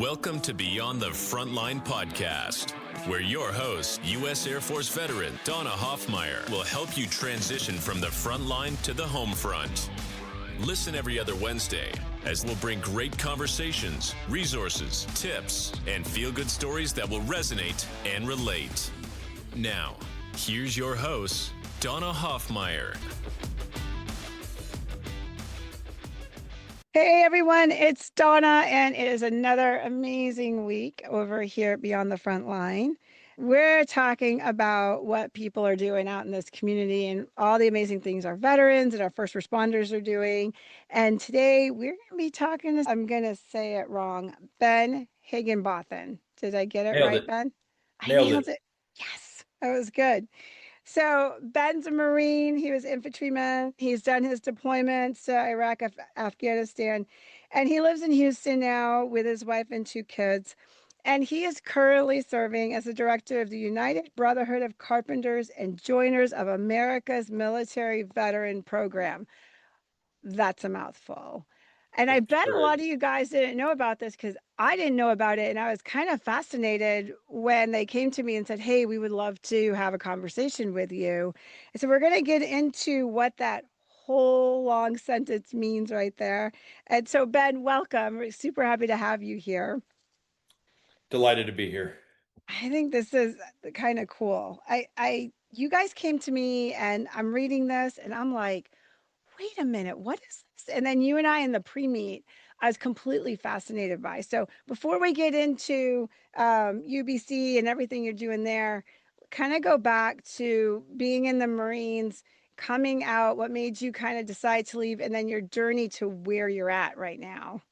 Welcome to Beyond the Frontline podcast, where your host, U.S. Air Force veteran Donna Hoffmeyer, will help you transition from the front line to the home front. Listen every other Wednesday as we'll bring great conversations, resources, tips, and feel-good stories that will resonate and relate. Now, here's your host, Donna Hoffmeyer. Hey everyone, it's Donna, and it is another amazing week over here at Beyond the Frontline. We're talking about what people are doing out in this community and all the amazing things our veterans and our first responders are doing. And today we're going to be talking to, I'm going to say it wrong, Ben Higginbotham. Did I get it Nailed right, it. Ben? I Nailed nailed it. it. Yes, that was good. So Ben's a Marine. He was infantryman. He's done his deployments to Iraq, Afghanistan, and he lives in Houston now with his wife and two kids. And he is currently serving as the director of the United Brotherhood of Carpenters and Joiners of America's Military Veteran Program. That's a mouthful. And I It bet a sure lot is. of you guys didn't know about this because I didn't know about it. And I was kind of fascinated when they came to me and said, hey, we would love to have a conversation with you. And so we're going to get into what that whole long sentence means right there. And so, Ben, welcome. We're super happy to have you here. Delighted to be here. I think this is kind of cool. You guys came to me and I'm reading this and I'm like, wait a minute, what is this? And then you and I in the pre-meet, I was completely fascinated by. So before we get into UBC and everything you're doing there, kind of go back to being in the Marines, coming out, what made you kind of decide to leave, and then your journey to where you're at right now.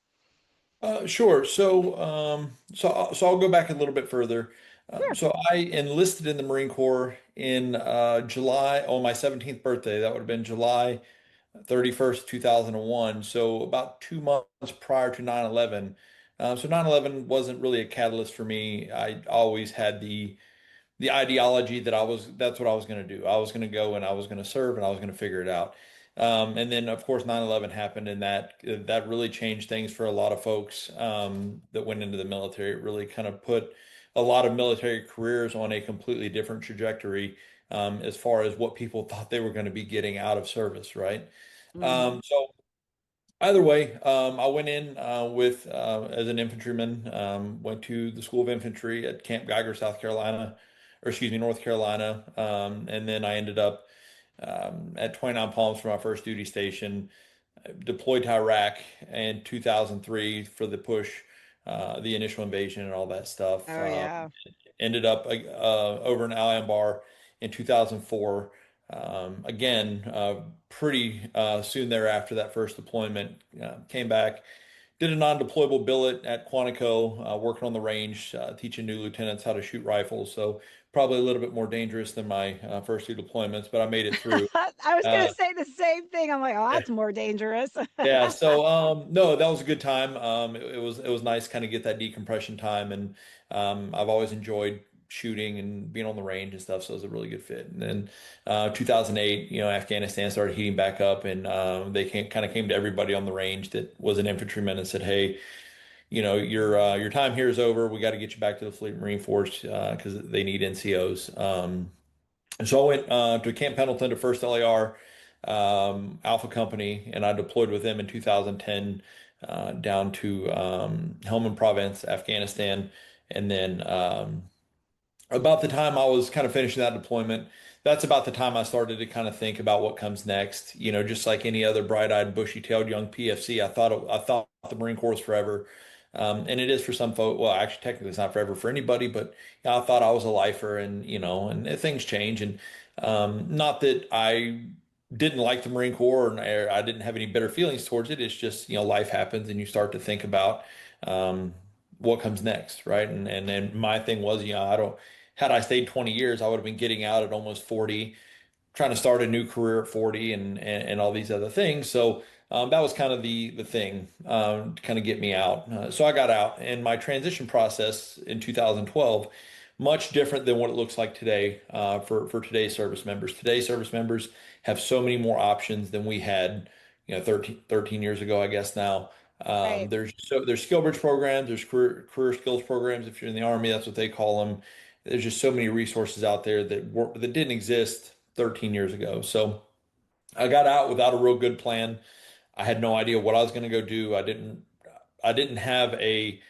Sure. So I'll go back a little bit further. Sure. So I enlisted in the Marine Corps in July on my 17th birthday. That would have been July 31st, 2001. So about 2 months prior to 9/11. So 9/11 wasn't really a catalyst for me. I always had the ideology that that's what I was going to do. I was going to go and I was going to serve and I was going to figure it out. And then of course 9/11 happened and that really changed things for a lot of folks that went into the military. It really kind of put a lot of military careers on a completely different trajectory as far as what people thought they were going to be getting out of service, right? Mm-hmm. So either way, I went in with as an infantryman, went to the School of Infantry at Camp Geiger, South Carolina, or excuse me, North Carolina, and then I ended up at 29 Palms for my first duty station. Deployed to Iraq in 2003 for the push, the initial invasion, and all that stuff. Oh, yeah. Ended up over in Al Anbar in 2004. Again, pretty soon thereafter that first deployment, came back, did a non-deployable billet at Quantico, working on the range, teaching new lieutenants how to shoot rifles. So probably a little bit more dangerous than my first two deployments, but I made it through. I was going Uh, to say the same thing. I'm like, oh, that's more dangerous. yeah, so no, that was a good time. It was nice kind of get that decompression time, and I've always enjoyed shooting and being on the range and stuff, so it was a really good fit. And then 2008, Afghanistan started heating back up, and they kind of came to everybody on the range that was an infantryman and said, "Hey, your time here is over. We got to get you back to the Fleet Marine Force because they need NCOs." And so I went to Camp Pendleton to First LAR Alpha Company, and I deployed with them in 2010 down to Helmand Province, Afghanistan. And then about the time I was kind of finishing that deployment, that's about the time I started to kind of think about what comes next. Just like any other bright-eyed, bushy-tailed young PFC, I thought the Marine Corps was forever. And it is for some folks. Well, actually, technically, it's not forever for anybody. But I thought I was a lifer, and things change. And not that I didn't like the Marine Corps, and I didn't have any bitter feelings towards it. It's just life happens, and you start to think about what comes next, right? And then my thing was, I don't. Had I stayed 20 years, I would have been getting out at almost 40, trying to start a new career at 40, and all these other things. So that was kind of the thing to kind of get me out. So I got out, and my transition process in 2012, much different than what it looks like today for today's service members. Today's service members have so many more options than we had, 13 years ago, I guess now. Right. There's skill bridge programs, there's career skills programs. If you're in the Army, that's what they call them. There's just so many resources out there that didn't exist 13 years ago. So I got out without a real good plan. I had no idea what I was going to go do. I didn't have a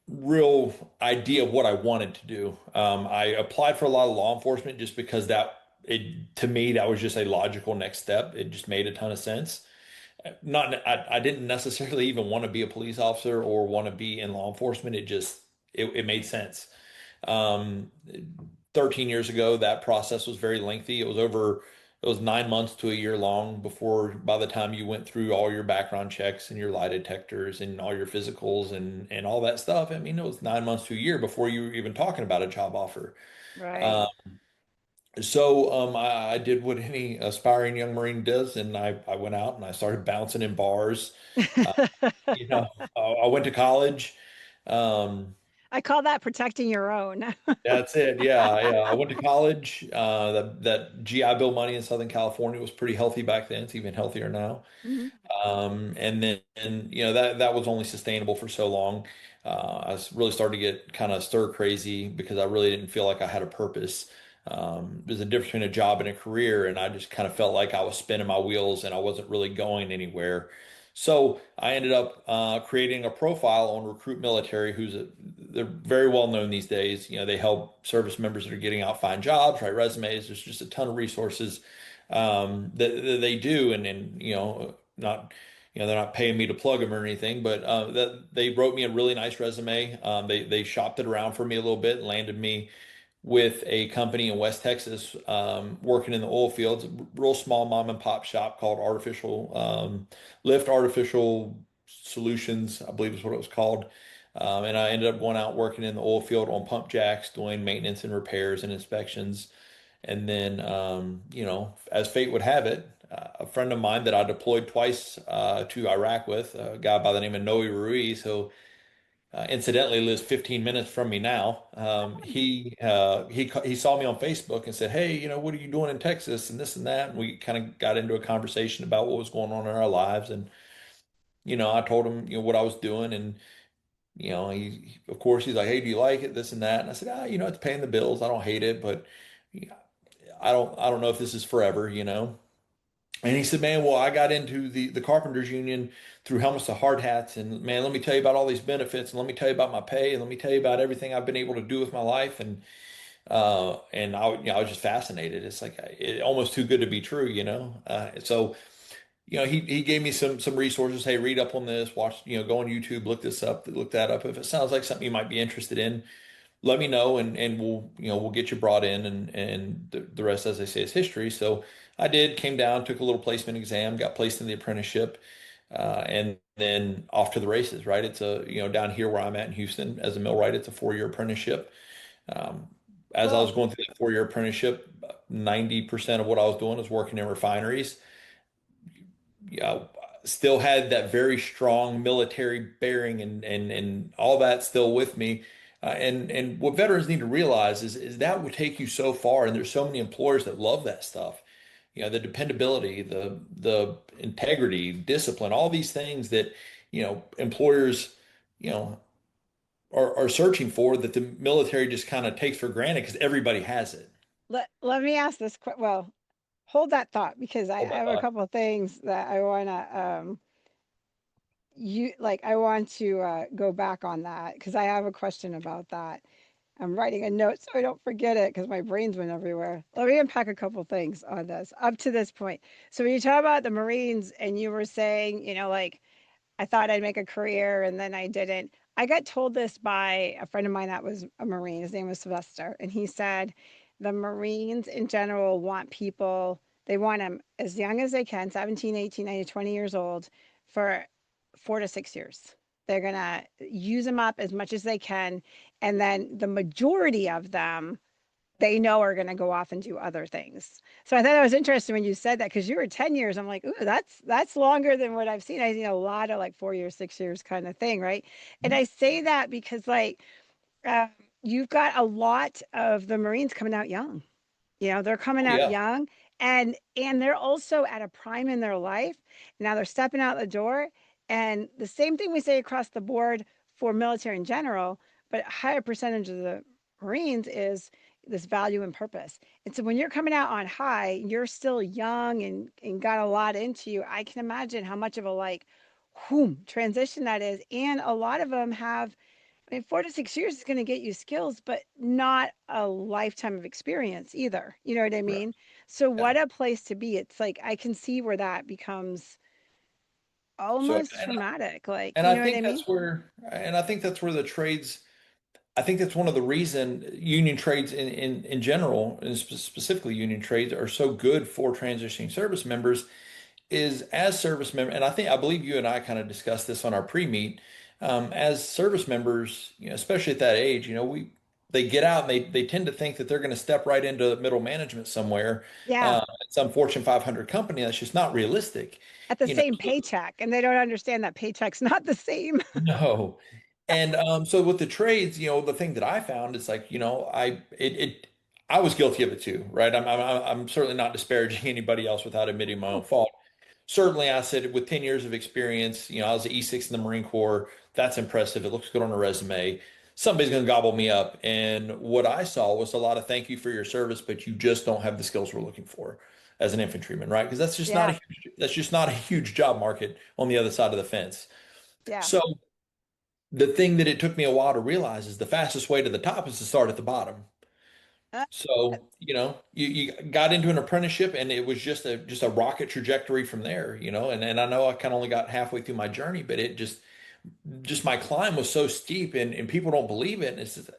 real idea of what I wanted to do. I applied for a lot of law enforcement just because to me that was just a logical next step. It just made a ton of sense. I didn't necessarily even want to be a police officer or want to be in law enforcement. It made sense. Um, 13 years ago, that process was very lengthy. It was 9 months to a year long before, by the time you went through all your background checks and your lie detectors and all your physicals and all that stuff. I mean, it was 9 months to a year before you were even talking about a job offer. Right. Uh, I did what any aspiring young Marine does, and I went out and I started bouncing in bars. Uh, you know, I went to college. Um, I call that protecting your own. that's it. Yeah, yeah. I went to college. That GI Bill money in Southern California was pretty healthy back then. It's even healthier now. Mhm. And then, that was only sustainable for so long. Really started to get kind of stir crazy because I really didn't feel like I had a purpose. There's a difference between a job and a career, and I just kind of felt like I was spinning my wheels and I wasn't really going anywhere. So I ended up creating a profile on Recruit Military, they're very well known these days. They help service members that are getting out find jobs, write resumes. There's just a ton of resources that they do, and not they're not paying me to plug them or anything, but that they wrote me a really nice resume. They shopped it around for me a little bit and landed me with a company in West Texas, working in the oil fields, a real small mom and pop shop called Artificial Solutions, I believe is what it was called. And I ended up going out working in the oil field on pump jacks, doing maintenance and repairs and inspections. And then, as fate would have it, a friend of mine that I deployed twice to Iraq with, a guy by the name of Noe Ruiz, who incidentally lives 15 minutes from me now. He saw me on Facebook and said, "Hey, what are you doing in Texas and this and that?" And we kind of got into a conversation about what was going on in our lives. And I told him what I was doing, and of course he's like, "Hey, do you like it? This and that." And I said, it's paying the bills. I don't hate it, but yeah, I don't know if this is forever. And he said, "Man, well, I got into the Carpenters Union through helmets to hard hats, and man, let me tell you about all these benefits, and let me tell you about my pay, and let me tell you about everything I've been able to do with my life." And I was just fascinated. It's like almost too good to be true. So he gave me some resources. Hey, read up on this, watch, go on YouTube, look this up, look that up. If it sounds like something you might be interested in, let me know, and we'll get you brought in, and the rest, as I say, is history. So I did, came down, took a little placement exam, got placed in the apprenticeship, and then off to the races, right? It's down here where I'm at in Houston as a millwright, it's a 4-year apprenticeship. Um, as I was Cool. going through that 4-year apprenticeship, 90% of what I was doing was working in refineries. Yeah, still had that very strong military bearing and all that still with me. And what veterans need to realize is that would take you so far, and there's so many employers that love that stuff. The dependability, the integrity, discipline, all these things that employers you know are searching for, that the military just kind of takes for granted because everybody has it. Let me ask this. Well, hold that thought because I Hold that have a thought. couple of things that I want to I want to go back on that because I have a question about that. I'm writing a note so I don't forget it because my brains went everywhere. Let me unpack a couple things on this up to this point. So when you talk about the Marines and you were saying, I thought I'd make a career and then I didn't. I got told this by a friend of mine that was a Marine. His name was Sylvester. And he said the Marines in general want people, they want them as young as they can, 17, 18, 19, 20 years old, for 4 to 6 years. They're going to use them up as much as they can. And then the majority of them they know are going to go off and do other things. So I thought that was interesting when you said that because you were 10 years. I'm like, ooh, that's longer than what I've seen. I've seen a lot of like 4 years, 6 years kind of thing, right? And I say that because uh, you've got a lot of the Marines coming out young. They're coming Oh out yeah. young and they're also at a prime in their life. Now they're stepping out the door And the same thing we say across the board for military in general, but a higher percentage of the Marines is this value and purpose. And so when you're coming out on high, you're still young and got a lot into you. I can imagine how much of a like, whoom, transition that is. And a lot of them have, I mean, 4 to 6 years is going to get you skills, but not a lifetime of experience either. You know what I Correct. mean? So, Yeah. what a place to be. It's like I can see where that becomes So, almost traumatic. Like, and you I know what I think mean? that's where the trades, I think that's one of the reason union trades in general, and specifically union trades, are so good for transitioning service members is as service member, and I believe you and I kind of discussed this on our pre-meet. As service members, especially at that age, they get out and they tend to think that they're going to step right into middle management somewhere, Yeah. at some Fortune 500 company. That's just not realistic. At the You know, same paycheck. And they don't understand that paycheck's not the same. no. And so with the trades, the thing that I found is like, I was guilty of it too, right? I'm certainly not disparaging anybody else without admitting my own Oh, fault. Certainly, I said with 10 years of experience, I was an E6 in the Marine Corps. That's impressive. It looks good on a resume. Somebody's going to gobble me up. And what I saw was a lot of thank you for your service, but you just don't have the skills we're looking for as an infantryman, right? Because yeah. that's just not a huge job market on the other side of the fence. Yeah. So the thing that it took me a while to realize is the fastest way to the top is to start at the bottom. Uh, So, you got into an apprenticeship and it was just a rocket trajectory from there, and I know I kind of only got halfway through my journey, but it just my climb was so steep and people don't believe it. And it's just,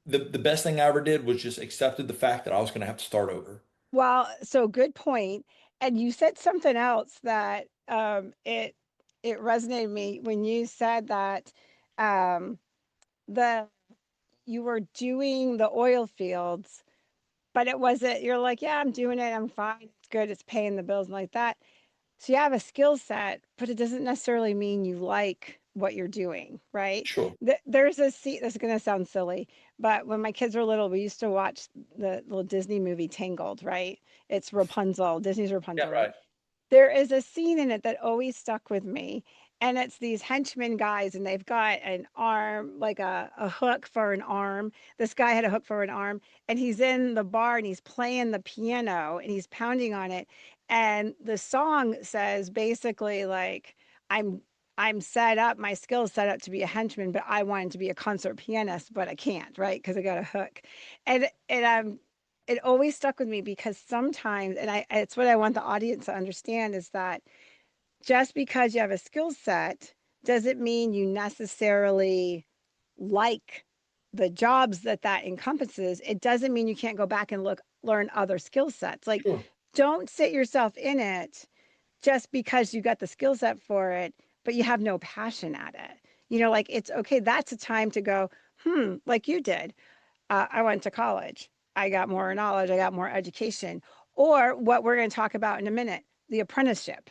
the best thing I ever did was just accepted the fact that I was going to have to start over. well, so good point. And you said something else that it resonated with me when you said that um the you were doing the oil fields, but it wasn't, you're like, yeah, I'm doing it, I'm fine, it's good, it's paying the bills and like that. So you have a skill set, but it doesn't necessarily mean you like what you're doing, right? Sure. There's a scene, this is going to sound silly, but when my kids were little, we used to watch the little Disney movie Tangled, right? It's Rapunzel, Disney's Yeah, Rapunzel, right? right. There is a scene in it that always stuck with me. And it's these henchmen guys, and they've got an arm, like a hook for an arm. This guy had a hook for an arm, and he's in the bar and he's playing the piano and he's pounding on it. And the song says basically like, I'm I'm set up, my skills set up to be a henchman, but I wanted to be a concert pianist, but I can't, right? Because I got a hook. And it always stuck with me because sometimes, and it's what I want the audience to understand is that just because you have a skill set doesn't mean you necessarily like the jobs that that encompasses. It doesn't mean you can't go back and learn other skill sets. Like, Sure. don't sit yourself in it just because you got the skill set for it, but you have no passion at it. Like it's okay. That's a time to go, like you did. I went to college. I got more knowledge. I got more education. Or what we're going to talk about in a minute, the apprenticeship,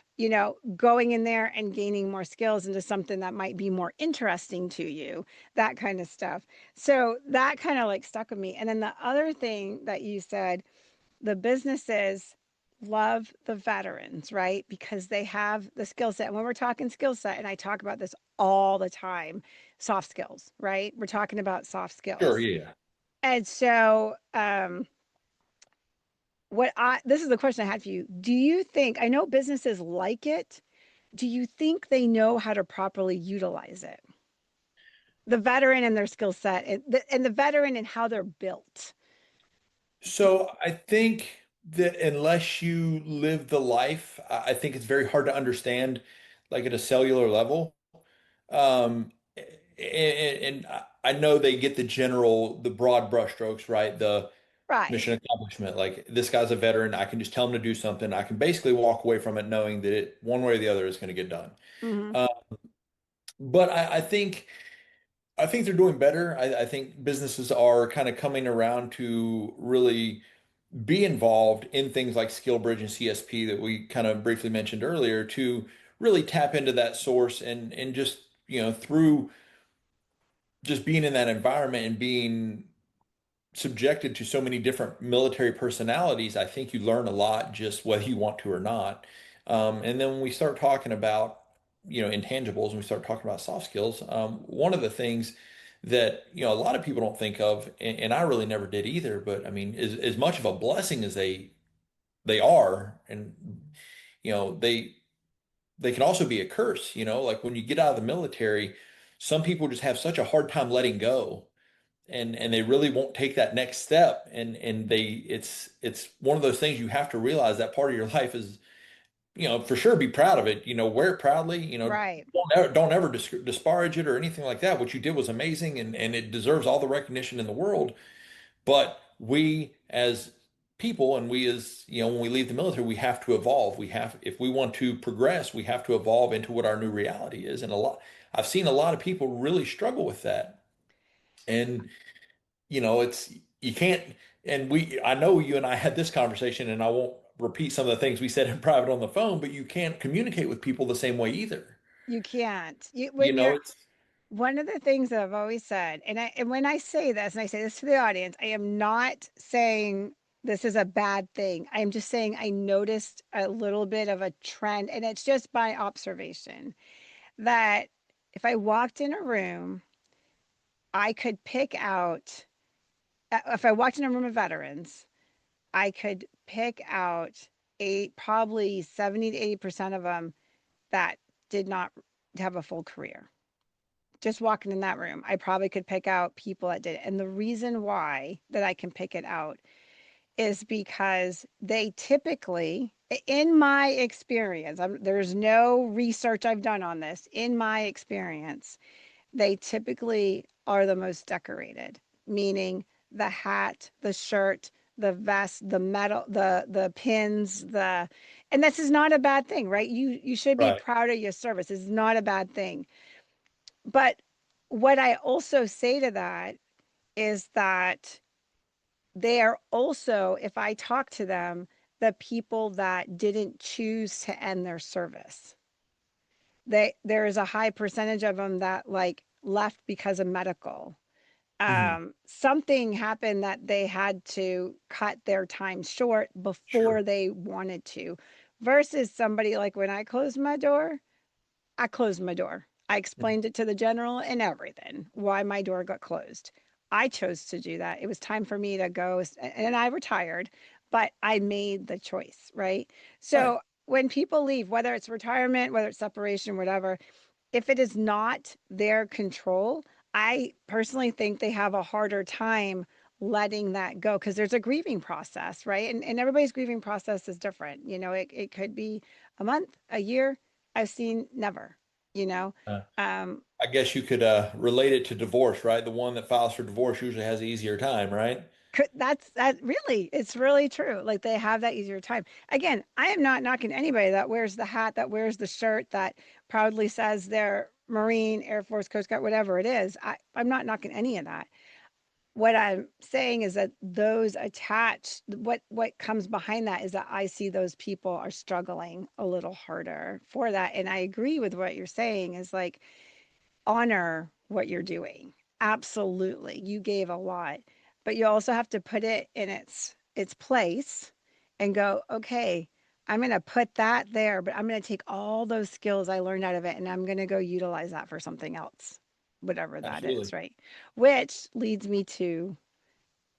going in there and gaining more skills into something that might be more interesting to you, that kind of stuff. So that kind of like stuck with me. And then the other thing that you said, the businesses love the veterans, right? Because they have the skill set. And when we're talking skill set, and I talk about this all the time, soft skills, right? We're talking about soft Sure. skills. Yeah. And so, this is the question I had for you. Do you think, I know businesses like it, do you think they know how to properly utilize it? The veteran and their skill set and the veteran and how they're built. So I think that unless you live the life, I think it's very hard to understand, like at a cellular level. And I know they get the broad brushstrokes, right? The Right. mission accomplishment. Like this guy's a veteran. I can just tell him to do something. I can basically walk away from it knowing that one way or the other is going to get done. Hmm. Uh, but I think they're doing better. I think businesses are kind of coming around to really be involved in things like SkillBridge and CSP that we kind of briefly mentioned earlier to really tap into that source and just, through just being in that environment and being subjected to so many different military personalities, I think you learn a lot just whether you want to or not. And then when we start talking about intangibles, and we start talking about soft skills, one of the things that, a lot of people don't think of, and I really never did either, but I mean, as much of a blessing as they are, and you know, they can also be a curse, like when you get out of the military, some people just have such a hard time letting go, and they really won't take that next step, and it's one of those things you have to realize that part of your life is, for sure be proud of it, wear it proudly, Right. don't ever disparage it or anything like that. What you did was amazing, and it deserves all the recognition in the world. But we as people, and we as, when we leave the military, we have to evolve. If we want to progress, we have to evolve into what our new reality is. And I've seen a lot of people really struggle with that. And, it's, you can't, and I know you and I had this conversation, and I won't repeat some of the things we said in private on the phone, but you can't communicate with people the same way either. You can't. You When know, you're it's, one of the things that I've always said, and when I say this, and I say this to the audience, I am not saying this is a bad thing. I am just saying I noticed a little bit of a trend, and it's just by observation that if I walked in a room, I could pick out, if I walked in a room of veterans, I could pick out probably 70 to 80% of them that did not have a full career. Just walking in that room, I probably could pick out people that did it. And the reason why that I can pick it out is because they typically, in my experience, there's no research I've done on this, in my experience, they typically are the most decorated, meaning the hat, the shirt, the vest, the medal, the pins, and this is not a bad thing, right? You should be right. proud of your service. It's not a bad thing. But what I also say to that is that they are also, if I talk to them, the people that didn't choose to end their service. There is a high percentage of them that like left because of medical. Mhm. Something happened that they had to cut their time short before Sure. they wanted to, versus somebody like when I closed my door, I closed my door. I Mhm. explained it to the general and everything, why my door got closed. I chose to do that. It was time for me to go, and I retired, but I made the choice, right? Right. So when people leave, whether it's retirement, whether it's separation, whatever, if it is not their control, I personally think they have a harder time letting that go because there's a grieving process, right? And everybody's grieving process is different. It could be a month, a year. I've seen never, you know. Uh, Um, I guess you could relate it to divorce, right? The one that files for divorce usually has an easier time, right? that really, it's really true. Like they have that easier time. Again, I am not knocking anybody that wears the hat, that wears the shirt, that proudly says they're Marine, Air Force, Coast Guard, whatever it is. I'm not knocking any of that. What I'm saying is that those attached, what comes behind that is that I see those people are struggling a little harder for that. And I agree with what you're saying is like honor what you're doing. Absolutely. You gave a lot, but you also have to put it in its place and go, okay, I'm going to put that there, but I'm going to take all those skills I learned out of it and I'm going to go utilize that for something else, whatever that is, Absolutely. right? Which leads me to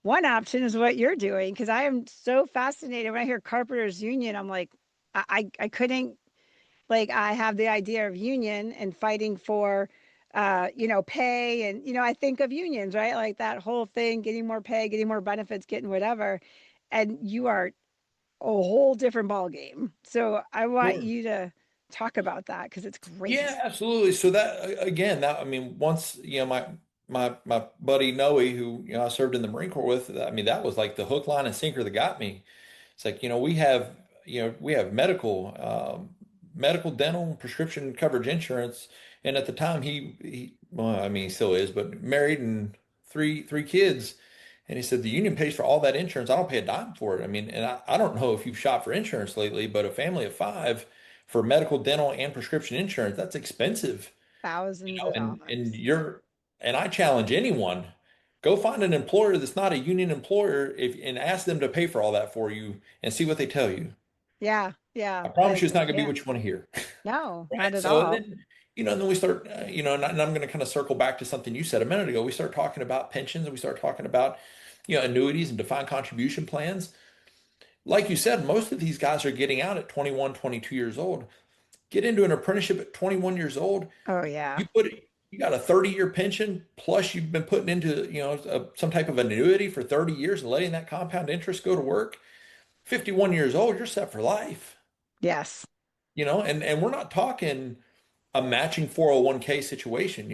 one option is what you're doing because I am so fascinated when I hear carpenters union. I'm like, I couldn't, like I have the idea of union and fighting for pay, and I think of unions, right? Like that whole thing, getting more pay, getting more benefits, getting whatever. And you are a whole different ball game. So I want Sure. you to talk about that because it's Yeah, great. absolutely. So that again, that I mean, once my buddy Noe, who I served in the Marine Corps with, I mean, that was like the hook, line, and sinker that got me. It's like, we have medical, dental, prescription coverage insurance, and at the time well, I mean, he still is, but married and three kids, and he said the union pays for all that insurance. I don't pay a dime for it. I mean, and I don't know if you've shopped for insurance lately, but a family of five for medical, dental, and prescription insurance, that's expensive. Thousands of And dollars. and I challenge anyone, go find an employer that's not a union employer, and ask them to pay for all that for you and see what they tell you. Yeah, yeah. I promise you it's not going to be Yeah. what you want to hear. No, Right. not at So, and all. then And then we start, and I'm going to kind of circle back to something you said a minute ago. We start talking about pensions and we start talking about, annuities and defined contribution plans. Like you said, most of these guys are getting out at 21, 22 years old. Get into an apprenticeship at 21 years old. Oh yeah. You got a 30-year pension, plus you've been putting into, some type of annuity for 30 years and letting that compound interest go to work. 51 years old, you're set for life, Yes. and we're not talking a matching 401k situation.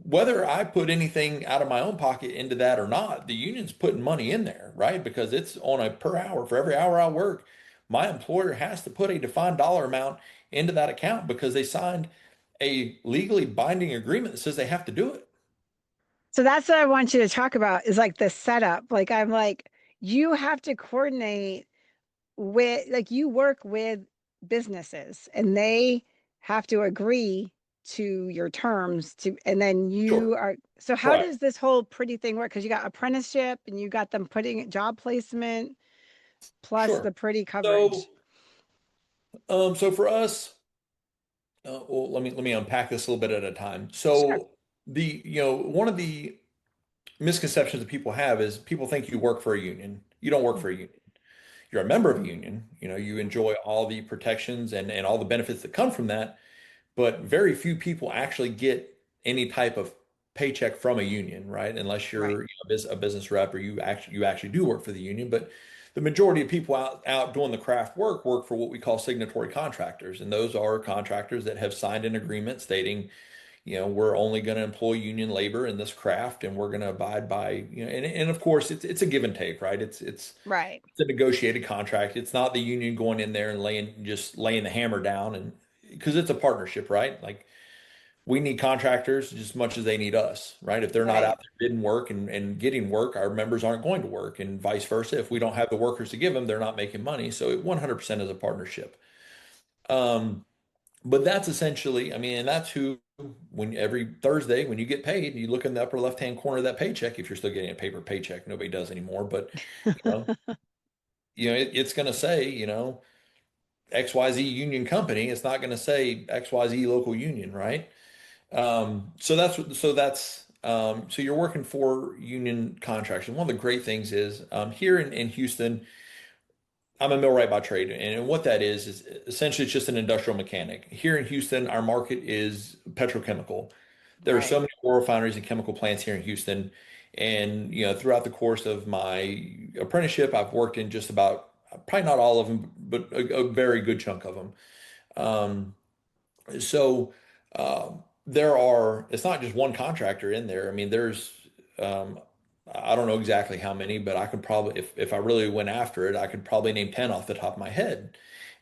Whether I put anything out of my own pocket into that or not, the union's putting money in there, right? Because it's on a per hour. For every hour I work, my employer has to put a defined dollar amount into that account because they signed a legally binding agreement that says they have to do it. So that's what I want you to talk about is like the setup. Like I'm like, you have to coordinate with like you work with businesses and they have to agree to your terms to and then Sure. you are so how Right. does this whole pretty thing work? Because you got apprenticeship and you got them putting job placement plus Sure. the pretty coverage. So, so for us, well, let me unpack this a little bit at a time. Sure. So one of the misconceptions that people have is people think you work for a union. You don't work for a union. You're a member of a union. You enjoy all the protections and all the benefits that come from that, but very few people actually get any type of paycheck from a union, right? Unless Right. you're a business rep or you actually do work for the union. But the majority of people out doing the craft work for what we call signatory contractors, and those are contractors that have signed an agreement stating, we're only going to employ union labor in this craft, and we're going to abide by, and of course it's a give and take, right? Right. It's a negotiated contract. It's not the union going in there and laying the hammer down, and because it's a partnership, right? Like we need contractors just as much as they need us, right? If they're not Right. out there bidding work and getting work, our members aren't going to work, and vice versa. If we don't have the workers to give them, they're not making money. So it 100% is a partnership. Um, but that's essentially, I mean, and that's who, when every Thursday when you get paid, you look in the upper left-hand corner of that paycheck, if you're still getting a paper paycheck, nobody does anymore, but you know, it's going to say, XYZ union company. It's not going to say XYZ local union, right? So you're working for union contracts. And one of the great things is here in Houston, I'm a millwright by trade, and what that is essentially it's just an industrial mechanic. Here in Houston, our market is petrochemical. There are Right. so many oil refineries and chemical plants here in Houston, and throughout the course of my apprenticeship, I've worked in just about probably not all of them, but a very good chunk of them. Um, so it's not just one contractor in there. I mean, um, I don't know exactly how many, but I could probably, if I really went after it, I could probably name 10 off the top of my head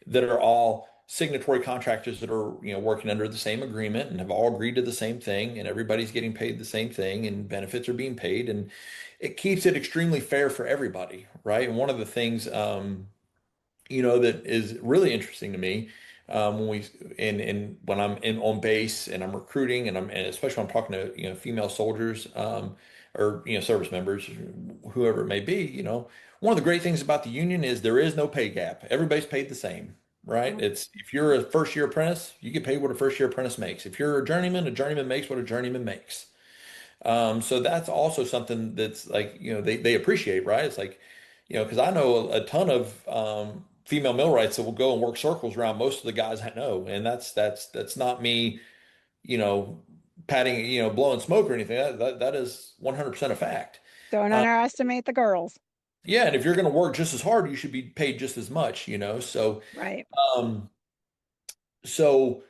that are all signatory contractors that are, working under the same agreement and have all agreed to the same thing, and everybody's getting paid the same thing, and benefits are being paid, and it keeps it extremely fair for everybody, right? And one of the things, that is really interesting to me when we and when I'm in on base and I'm recruiting and especially when I'm talking to female soldiers or service members, whoever it may be. One of the great things about the union is there is no pay gap. Everybody's paid the same, right? It's if you're a first year apprentice, you get paid what a first year apprentice makes. If you're a journeyman makes what a journeyman makes. So that's also something that's like, they appreciate, right? It's like, because I know a ton of female millwrights that will go and work circles around most of the guys I know. And that's not me, you know, patting, blowing smoke or anything. That is 100% a fact. Don't Uh, underestimate the girls. yeah, and if you're going to work just as hard, you should be paid just as much. Right. Um, so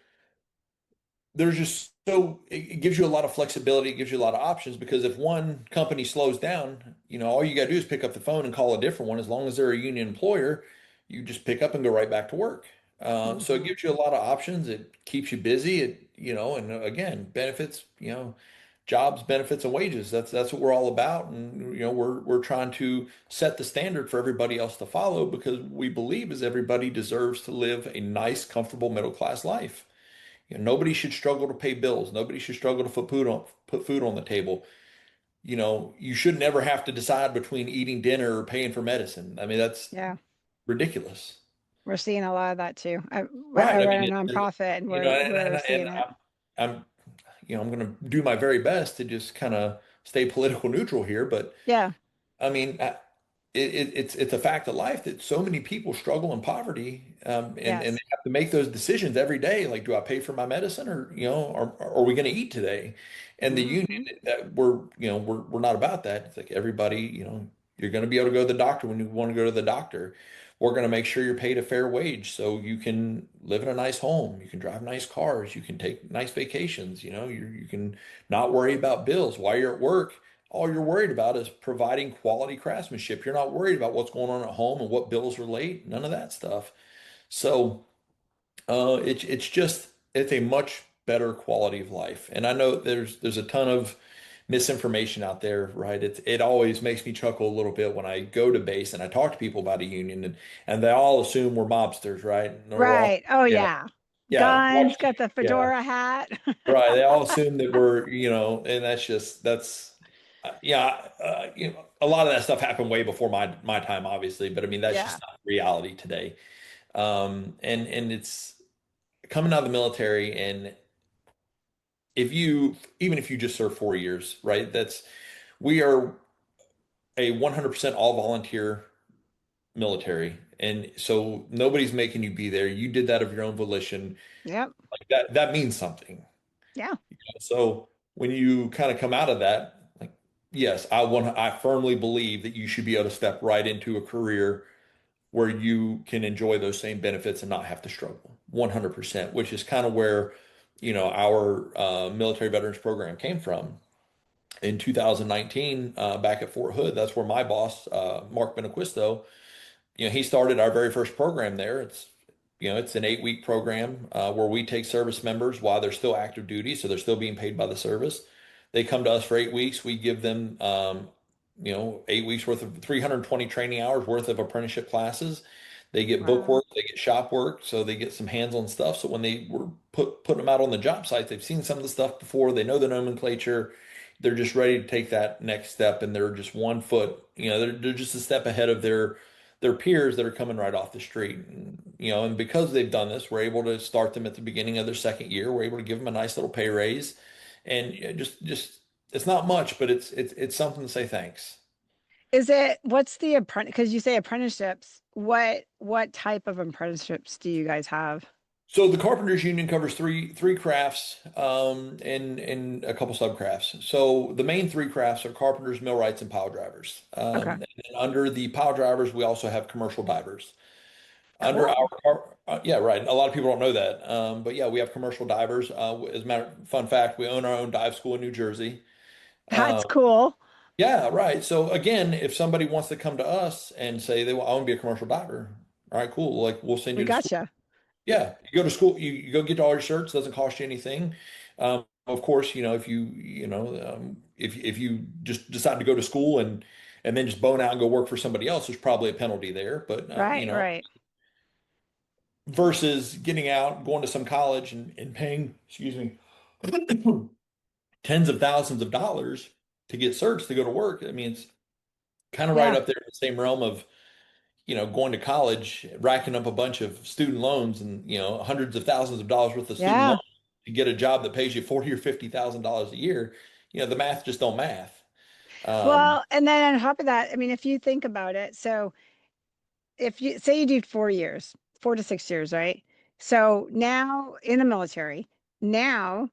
there's just so it gives you a lot of flexibility, it gives you a lot of options because if one company slows down, all you got to do is pick up the phone and call a different one. As long as they're a union employer, you just pick up and go right back to work. So it Hmm. gives you a lot of options. It keeps you busy. And again, benefits, jobs, benefits, and wages. That's what we're all about. And we're trying to set the standard for everybody else to follow because we believe as everybody deserves to live a nice, comfortable middle class life. Nobody should struggle to pay bills. Nobody should struggle to put food on the table. You should never have to decide between eating dinner or paying for medicine. I mean, that's Yeah. ridiculous. We're seeing a lot of that too. I Right. I run mean, a nonprofit, and you know, we're and seeing it. I'm, I'm going to do my very best to just kind of stay political neutral here, but Yeah. I mean, it's a fact of life that so many people struggle in poverty, and Yes. they have to make those decisions every day. Like, do I pay for my medicine, or are we going to eat today? And the union, Hmm. that we're not about that. It's like everybody, you're going to be able to go to the doctor when you want to go to the doctor. We're going to make sure you're paid a fair wage so you can live in a nice home, you can drive nice cars, you can take nice vacations. You can not worry about bills while you're at work. All you're worried about is providing quality craftsmanship. You're not worried about what's going on at home and what bills are late, none of that stuff. So it's a much better quality of life. And I know there's a ton of misinformation out there, right? It always makes me chuckle a little bit when I go to base and I talk to people about a union, and they all assume we're mobsters, right? And they're all, Right. Oh yeah, yeah. yeah, Guns, got the yeah. fedora hat. Right. They all assume that we're, and yeah, a lot of that stuff happened way before my time, obviously, but I mean, that's Yeah. just not reality today. And it's coming out of the military, and even if you just serve 4 years, right, we are a 100% all volunteer military. And so nobody's making you be there. You did that of your own volition. Yep. Like that means something. Yeah. So when you kind of come out of that, like, yes, I firmly believe that you should be able to step right into a career where you can enjoy those same benefits and not have to struggle 100%, which is kind of where, our military veterans program came from. In 2019, back at Fort Hood, that's where my boss, Mark Benequisto, he started our very first program there. It's an 8-week program where we take service members while they're still active duty, so they're still being paid by the service. They come to us for 8 weeks. We give them, 8 weeks worth of 320 training hours worth of apprenticeship classes. They get book Wow. work, they get shop work, so they get some hands-on stuff. So when they were putting them out on the job sites, they've seen some of the stuff before. They know the nomenclature. They're just ready to take that next step, and they're just 1 foot. They're just a step ahead of their peers that are coming right off the street. And because they've done this, we're able to start them at the beginning of their second year. We're able to give them a nice little pay raise, and just it's not much, but it's something to say thanks. What's the apprentice? Because you say apprenticeships. What type of apprenticeships do you guys have? So the Carpenters Union covers three crafts, and a couple subcrafts. So the main three crafts are carpenters, millwrights, and pile drivers. Okay. And then under the pile drivers, we also have commercial divers. Under Cool. yeah, right. A lot of people don't know that. But yeah, we have commercial divers. As a fun fact, we own our own dive school in New Jersey. That's Um, cool. yeah, right. So again, if somebody wants to come to us and say I want to be a commercial diver, all right, cool. Like, we'll send We you to school. gotcha. Yeah, you go to school, you go get all your certs, doesn't cost you anything. Of course, if you just decide to go to school and then just bone out and go work for somebody else, there's probably a penalty there. But Right. Right. versus getting out, going to some college and paying, excuse me, tens of thousands of dollars to get certs to go to work. I mean, it's kind of right Yeah. up there in the same realm of, going to college, racking up a bunch of student loans and, hundreds of thousands of dollars worth of student Yeah. loans to get a job that pays you 40 or $50,000 a year. The math just don't math. Um, Well, and then on top of that, I mean, if you think about it, so if you say you do 4 years, 4 to 6 years, right? So now in the military, now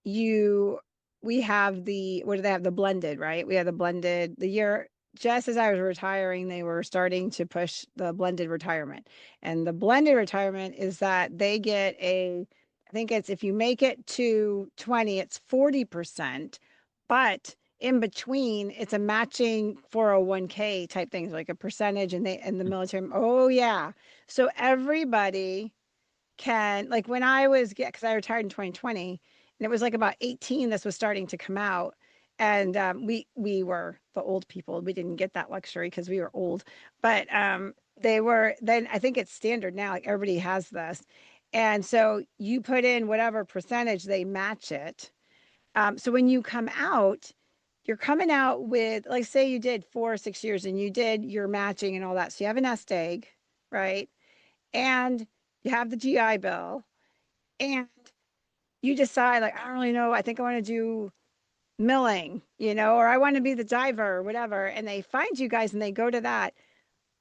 you we have the what do they have? The blended, right? We have the blended the year just as I was retiring, they were starting to push the blended retirement. And the blended retirement is that they get I think it's if you make it to 20, it's 40%, but in between it's a matching 401k type things like a percentage and the military. Oh yeah. So everybody can like when I was because I retired in 2020 and it was like about 18 this was starting to come out and we were the old people we didn't get that luxury because we were old but they were then I think it's standard now like everybody has this and so you put in whatever percentage they match it so when you come out you're coming out with like say you did 4 or 6 years and you did your matching and all that so you have a nest egg right and you have the GI Bill, and you decide, like, I don't really know, I think I want to do milling, or I want to be the diver or whatever. And they find you guys and they go to that.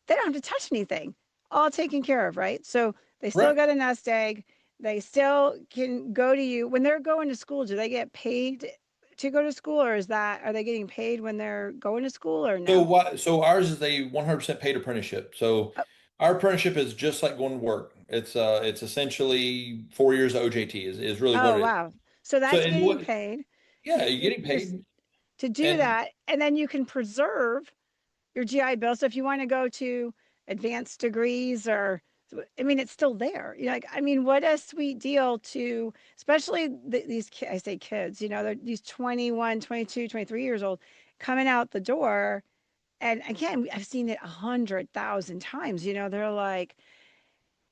They don't have to touch anything, all taken care of, right? So they still Correct. got a nest egg. They still can go to you when they're going to school. Do they get paid to go to school, or are they getting paid when they're going to school, or So no? what? So ours is a 100% paid apprenticeship. So Oh, our apprenticeship is just like going to work. It's essentially 4 years of OJT is really what oh, it is. wow. So So that's and getting what? paid Yeah, you're getting just paid, to do and that. And then you can preserve your GI Bill. So if you want to go to advanced degrees or, I mean, it's still there. Like, I mean, what a sweet deal to, especially these, I say kids, they're these 21, 22, 23 years old coming out the door. And again, I've seen it 100,000 times. They're like,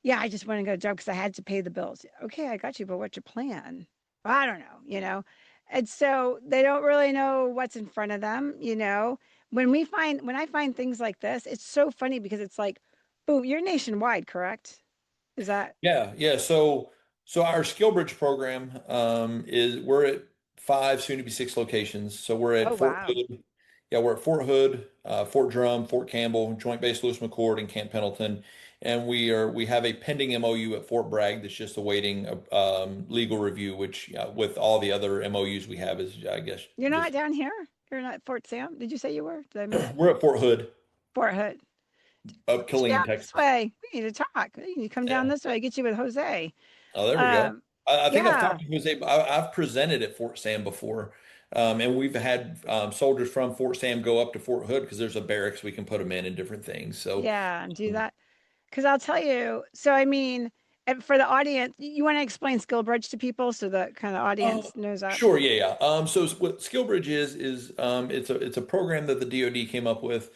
yeah, I just want to go to job because I had to pay the bills. Okay, I got you, but what's your plan? I don't know. And so they don't really know what's in front of them. When I find things like this, it's so funny because it's like, boom, you're nationwide, correct? Is that, yeah. So our Skill Bridge program is we're at five, soon to be six locations. So we're at oh, Fort wow. Hood. Yeah, we're at Fort Hood, Fort Drum, Fort Campbell, Joint Base Lewis McChord, and Camp Pendleton. And we have a pending MOU at Fort Bragg that's just awaiting legal review, which with all the other MOUs we have is I guess You're not just down here? You're not at Fort Sam? Did you say you were? Did I miss? we're at Fort Hood Fort Hood. up Get you down Killeen, this Texas. way. We need to talk. You need to come down Yeah. this way. Get you with Jose. Oh, there we go. Um, I think I've yeah. talked to Jose. I've presented at Fort Sam before, and we've had soldiers from Fort Sam go up to Fort Hood because there's a barracks we can put them in and different things. So, Yeah, and do um, that. Because I'll tell you, so I mean, and for the audience, you want to explain skill bridge to people so the kind of oh, audience knows that. sure, yeah. So what SkillBridge is it's a program that the DoD came up with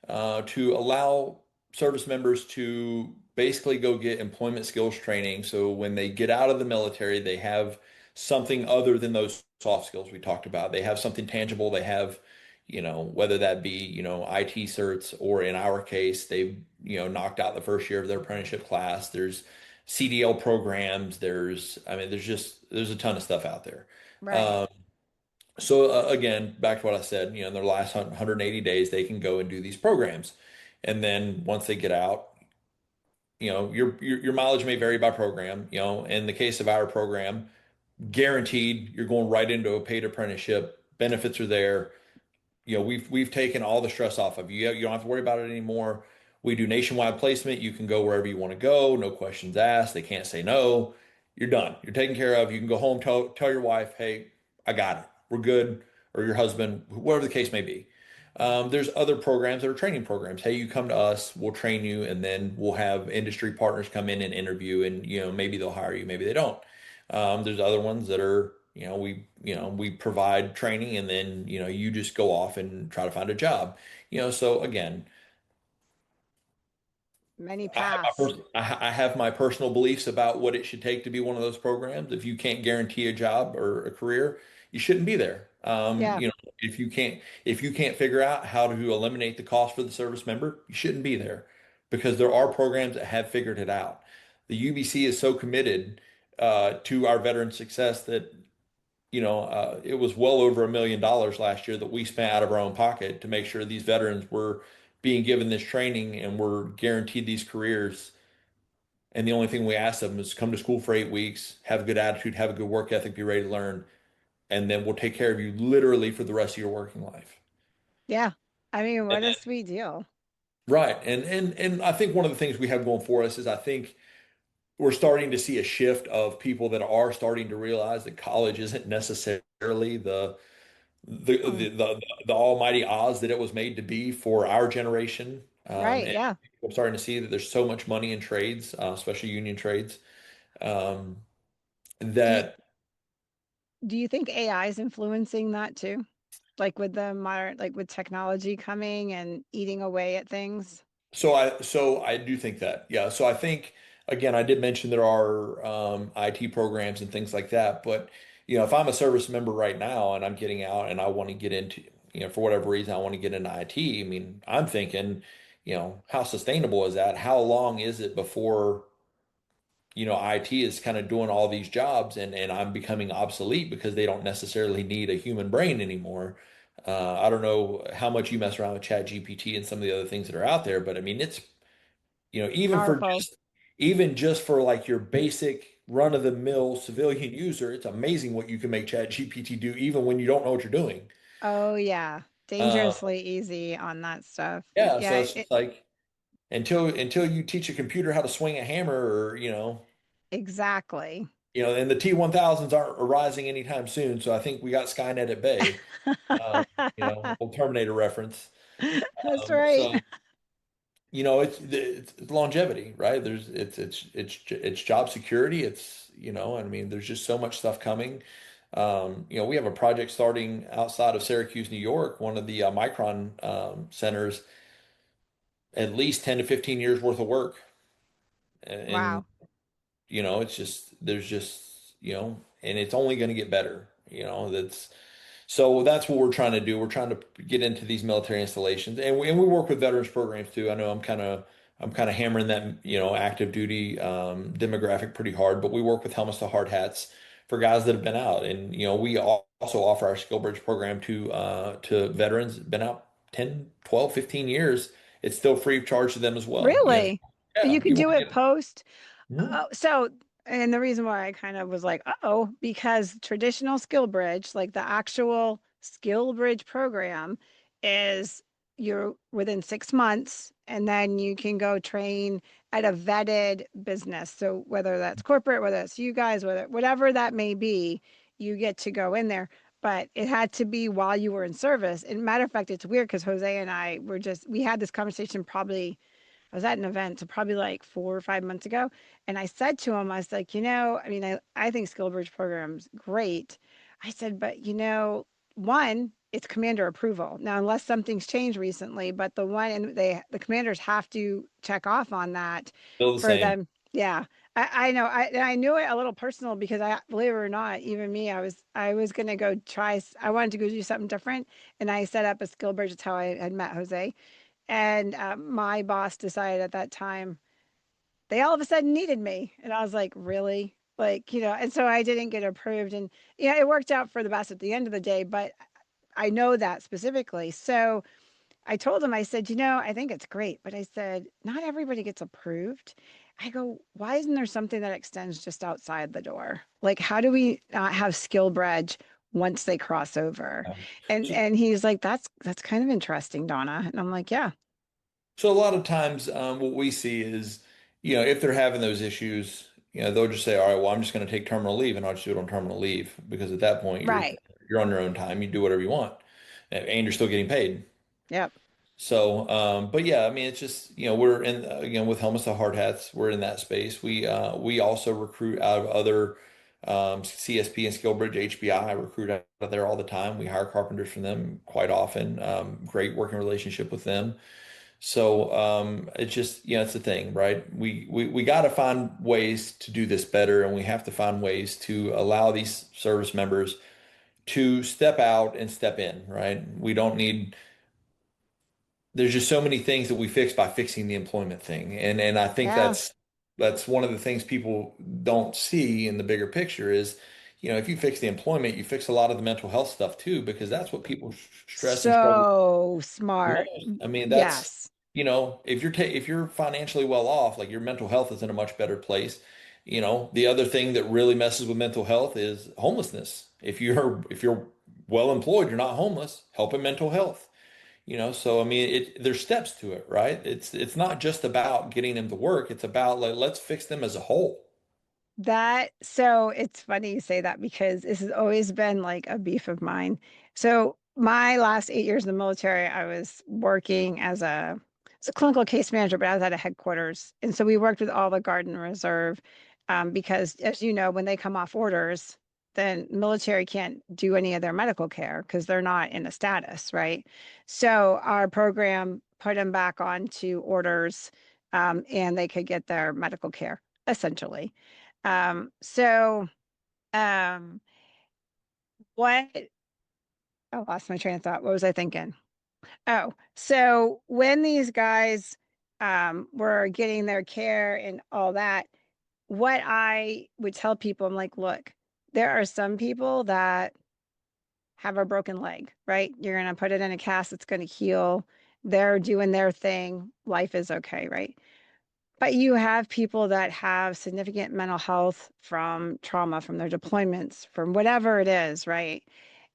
to allow service members to basically go get employment skills training. So when they get out of the military, they have something other than those soft skills we talked about. They have something tangible. They have, whether that be, IT certs, or in our case, they've, knocked out the first year of their apprenticeship class. There's CDL programs. I mean, there's a ton of stuff out there. Right. Um, so again, back to what I said, in their last 180 days, they can go and do these programs. And then once they get out, your mileage may vary by program. In the case of our program, guaranteed, you're going right into a paid apprenticeship. Benefits are there. We've taken all the stress off of you. You don't have to worry about it anymore. We do nationwide placement. You can go wherever you want to go, no questions asked. They can't say no. You're done. You're taken care of. You can go home, tell your wife, hey, I got it. We're good. Or your husband, whatever the case may be. There's other programs that are training programs. Hey, you come to us, we'll train you, and then we'll have industry partners come in and interview, and maybe they'll hire you, maybe they don't. There's other ones that are, we provide training, and then you just go off and try to find a job. So again, Many paths. I have my personal beliefs about what it should take to be one of those programs. If you can't guarantee a job or a career, you shouldn't be there. Yeah. If you can't figure out how to eliminate the cost for the service member, you shouldn't be there, because there are programs that have figured it out. The UBC is so committed to our veteran success that it was well over $1 million last year that we spent out of our own pocket to make sure these veterans were being given this training and were guaranteed these careers. And the only thing we asked them is come to school for 8 weeks, have a good attitude, have a good work ethic, be ready to learn, and then we'll take care of you literally for the rest of your working life. Yeah. I mean, And what a then, sweet deal. right. And I think one of the things we have going for us is I think we're starting to see a shift of people that are starting to realize that college isn't necessarily the Hmm. the the, the almighty Oz that it was made to be for our generation. Right. And Yeah. I'm starting to see that there's so much money in trades, especially union trades, um, Do you, that do you think AI is influencing that too? Like with the modern, like with technology coming and eating away at things? so I do think that, yeah. So I think, again, I did mention there are IT programs and things like that, but if I'm a service member right now and I'm getting out and I want to get into, for whatever reason I want to get into IT, I mean, I'm thinking, how sustainable is that? How long is it before IT is kind of doing all these jobs, and I'm becoming obsolete because they don't necessarily need a human brain anymore. I don't know how much you mess around with Chat GPT and some of the other things that are out there, but I mean, it's, Powerful. even just for like your basic run of the mill civilian user, it's amazing what you can make Chat GPT do, even when you don't know what you're doing. Oh yeah. Uh, Dangerously easy on that stuff. yeah, so Yeah, it's just like until you teach a computer how to swing a hammer, or exactly. and the T-1000s aren't arising anytime soon, so I think we got Skynet at bay. Uh, Old Terminator reference. That's right. So it's longevity, right? It's job security. I mean, there's just so much stuff coming. We have a project starting outside of Syracuse, New York, one of the Micron centers, at least 10 to 15 years worth of work. And Wow. it's just there's just and it's only going to get better. That's what we're trying to do. We're trying to get into these military installations, and we work with veterans programs too. I know I'm kind of hammering that active duty demographic pretty hard, but we work with helmets to hard hats for guys that have been out, and we also offer our skill bridge program to veterans been out 10, 12, 15 years. It's still free of charge to them as well. Really? Yeah, You if could you do want to it get. post. Mhm. So, and the reason why I kind of was like, oh, because traditional skill bridge, like the actual skill bridge program, is you're within 6 months and then you can go train at a vetted business. So whether that's corporate, whether it's you guys, whatever that may be, you get to go in there. But it had to be while you were in service. And matter of fact, it's weird because Jose and I we had this conversation probably I was at an event, so probably like 4 or 5 months ago. And I said to him, I was like, I mean, I think Skill Bridge program's great. I said, but one, it's commander approval. Now, unless something's changed recently, but the commanders have to check off on that Still the for same. them. Yeah. I know. I knew it a little personal because believe it or not, even me, I was gonna go try. I wanted to go do something different, and I set up a skill bridge. That's how I had met Jose, and my boss decided at that time they all of a sudden needed me. And I was like, really? Like, and so I didn't get approved. And yeah, it worked out for the best at the end of the day, but I know that specifically. So I told him, I said, I think it's great, but I said, not everybody gets approved. I go, why isn't there something that extends just outside the door? Like, how do we not have skill bridge once they cross over? Yeah. And he's like, that's kind of interesting, Donna. And I'm like, yeah, So a lot of times, what we see is, if they're having those issues, they'll just say, "All right, well, I'm just going to take terminal leave, and I'll just do it on terminal leave," because at that point, you're right. you're on your own time. You do whatever you want, and you're still getting paid. Yep. So, but yeah, I mean, it's just, we're in, again, with helmets to hard hats, we're in that space. We also recruit out of other CSP and SkillBridge HBI. Recruit out of there all the time. We hire carpenters from them quite often. Great working relationship with them. So it's just, it's the thing, right? We got to find ways to do this better, and we have to find ways to allow these service members to step out and step in, right? We don't need There's just so many things that we fix by fixing the employment thing. And I think Yeah. that's one of the things people don't see in the bigger picture is, if you fix the employment, you fix a lot of the mental health stuff too, because that's what people stress and struggle So the smart. most. I mean, that's, Yes. if you're financially well off, like your mental health is in a much better place. The other thing that really messes with mental health is homelessness. If you're well employed, you're not homeless, helping mental health. So I mean, there's steps to it, right? It's not just about getting them to work. It's about like let's fix them as a whole. So it's funny you say that because this has always been like a beef of mine. So my last 8 years in the military, I was working as a clinical case manager, but I was at a headquarters. And so we worked with all the Guard and Reserve, because as you know, when they come off orders, then military can't do any of their medical care because they're not in a status, right? So our program put them back onto orders, and they could get their medical care essentially. So, um, what, I lost my train of thought. What was I thinking? Oh, so when these guys, were getting their care and all that, what I would tell people, I'm like, look, there are some people that have a broken leg, right? You're going to put it in a cast, it's going to heal. They're doing their thing. Life is okay, right? But you have people that have significant mental health from trauma, from their deployments, from whatever it is, right?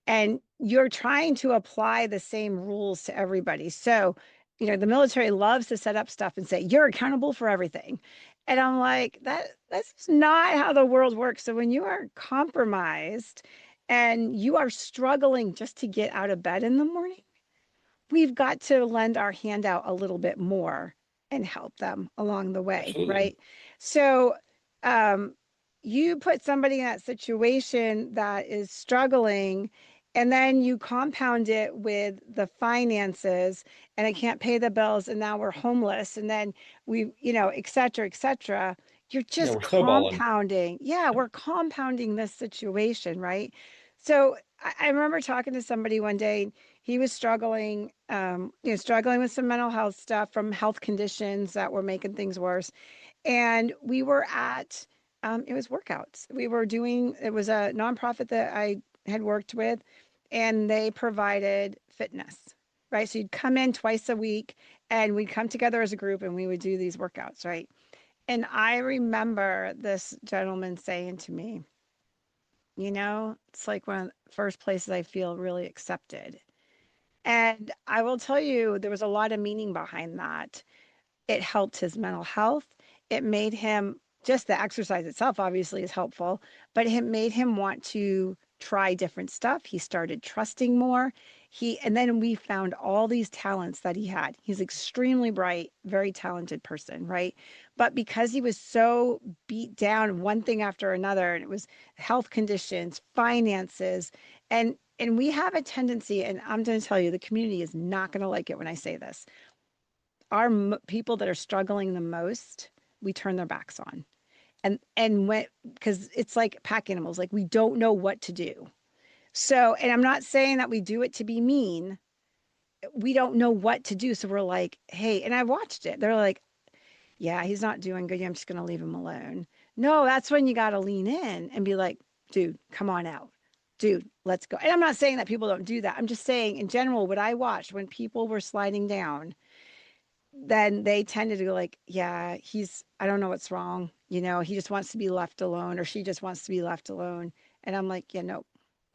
And you're trying to apply the same rules to everybody. So, the military loves to set up stuff and say, you're accountable for everything. And I'm like, that's not how the world works. So when you are compromised and you are struggling just to get out of bed in the morning, we've got to lend our hand out a little bit more and help them along the way, Absolutely. right? So, um, you put somebody in that situation that is struggling, and then you compound it with the finances, and I can't pay the bills, and now we're homeless, and then we, et cetera, et cetera. You're Yeah, just we're snowballing. compounding. Yeah, we're compounding this situation, right? So I remember talking to somebody one day. He was struggling, struggling with some mental health stuff from health conditions that were making things worse. And we were at, it was workouts. It was a nonprofit that I had worked with, and they provided fitness, right? So you'd come in twice a week and we'd come together as a group and we would do these workouts, right? And I remember this gentleman saying to me, it's like one of the first places I feel really accepted. And I will tell you, there was a lot of meaning behind that. It helped his mental health. It made him, just the exercise itself obviously is helpful, but it made him want to try different stuff. He started trusting more. And then we found all these talents that he had. He's extremely bright, very talented person, right? But because he was so beat down one thing after another, and it was health conditions, finances, and we have a tendency, and I'm going to tell you, the community is not going to like it when I say this. Our people that are struggling the most, we turn their backs on. And when, because it's like pack animals, like we don't know what to do. So, and I'm not saying that we do it to be mean. We don't know what to do. So we're like, hey, and I watched it. They're like, yeah, he's not doing good. I'm just going to leave him alone. No, that's when you got to lean in and be like, dude, come on out. Dude, let's go. And I'm not saying that people don't do that. I'm just saying, in general, what I watched when people were sliding down, then they tended to go like, yeah, I don't know what's wrong. He just wants to be left alone, or she just wants to be left alone. And I'm like, yeah, no,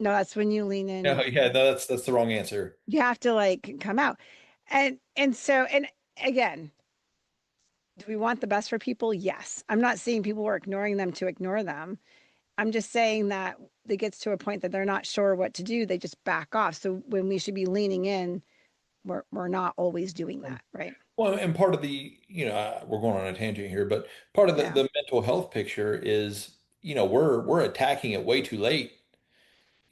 no, that's when you lean in. No, yeah, no, that's the wrong answer. You have to like come out. And again, do we want the best for people? Yes. I'm not saying people were ignoring them to ignore them. I'm just saying that it gets to a point that they're not sure what to do. They just back off. So when we should be leaning in, we're not always doing that, right? Well, and part of the, we're going on a tangent here, but part of Yeah. the mental health picture is, we're attacking it way too late.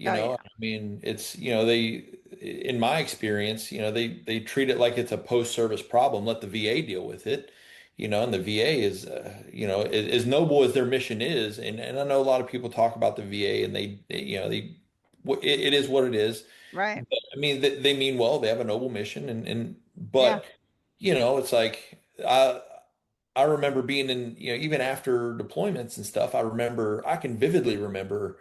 Oh yeah. I mean, it's, in my experience, they treat it like it's a post-service problem, let the VA deal with it, and the VA is, as noble as their mission is, and I know a lot of people talk about the VA and it is what it is. Right. But, I mean, they mean well, they have a noble mission Yeah. but, it's like, I remember being in, even after deployments and stuff, I can vividly remember,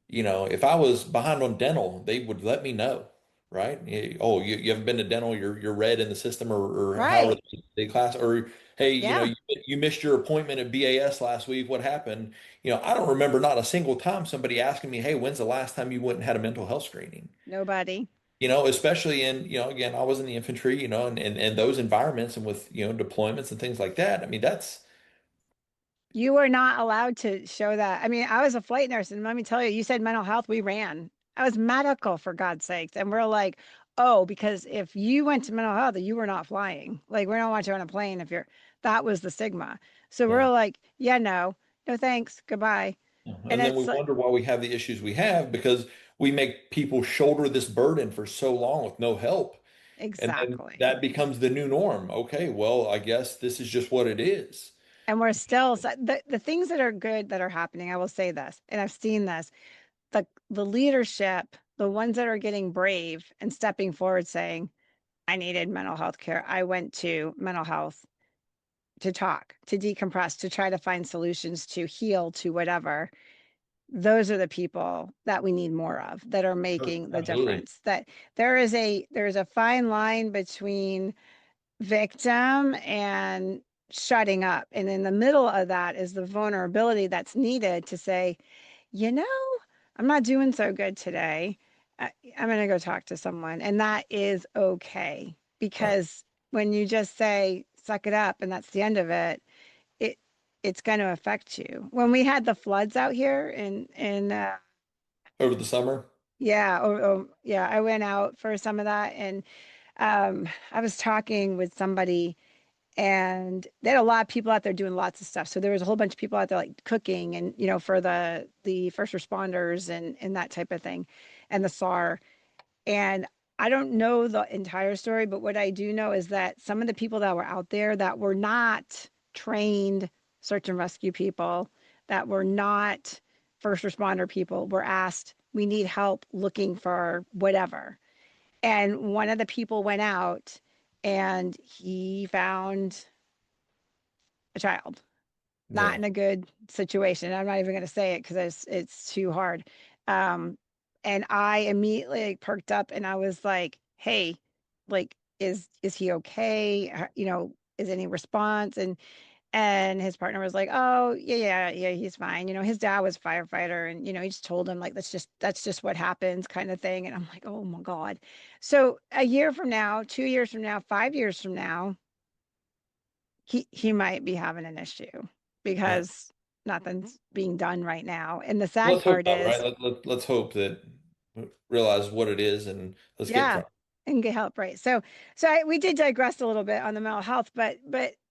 if I was behind on dental, they would let me know, right? Oh, you haven't been to dental, you're red in the system, or however Right. they class, or hey, Yeah. you missed your appointment at BAS last week. What happened? I don't remember not a single time somebody asking me, hey, when's the last time you went and had a mental health screening? Nobody. Especially in, again, I was in the infantry, and those environments and with, deployments and things like that. I mean, that's, You were not allowed to show that. I mean, I was a flight nurse, and let me tell you, you said mental health, we ran. I was medical, for God's sakes. And we're like, oh, because if you went to mental health, you were not flying. Like, we don't want you on a plane if that was the stigma. So yeah. we're like, yeah, no, no thanks, goodbye. And And then we it's like, wonder why we have the issues we have because we make people shoulder this burden for so long with no help. And then exactly. that becomes the new norm. Okay, well, I guess this is just what it is. And we're still, the things that are good that are happening, I will say this, and I've seen this, the leadership, the ones that are getting brave and stepping forward saying, I needed mental health care. I went to mental health to talk, to decompress, to try to find solutions, to heal, to whatever. Those are the people that we need more of, that are making the Absolutely. difference. That there's a fine line between victim and shutting up. And in the middle of that is the vulnerability that's needed to say, you know, I'm not doing so good today. I'm going to go talk to someone. And that is okay. Right. Because when you just say, suck it up, and that's the end of it, it it's going to affect you. When we had the floods out here in Over the summer. yeah, yeah, I went out for some of that, and I was talking with somebody, and they had a lot of people out there doing lots of stuff. So there was a whole bunch of people out there like cooking, and for the first responders and that type of thing, and the SAR. And I don't know the entire story, but what I do know is that some of the people that were out there that were not trained search and rescue people, that were not first responder people, were asked, we need help looking for whatever. And one of the people went out and he found a child, not Yeah. in a good situation. I'm not even going to say it because it's too hard. Um, and I immediately like, perked up and I was like, "Hey, like, is he okay? Is any response?" And his partner was like, "Oh, yeah, he's fine. His dad was a firefighter, and he just told him like that's just what happens, kind of thing." And I'm like, "Oh my God." So a year from now, 2 years from now, 5 years from now, he might be having an issue Right. because nothing's being done right now. And the sad Let's hope part not, right? is, Let's hope that realize what it is and let's get in yeah, front. and get help, right? So we did digress a little bit on the mental health, but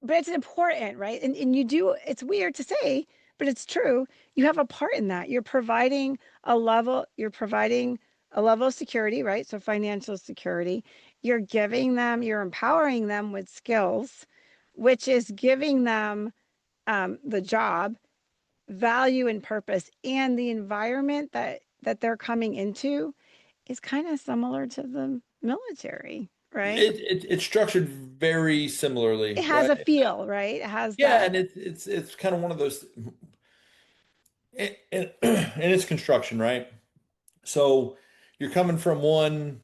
it's important, right? And you do. It's weird to say, but it's true. You have a part in that. You're providing a level. You're providing a level of security, right? So financial security. You're giving them. You're empowering them with skills, which is giving them the job, value, and purpose, and the environment that they're coming into is kind of similar to the military, right? It's structured very similarly, It has right? a feel, right? It has Yeah, that. and it's kind of one of those, and it's construction, right? So you're coming from one,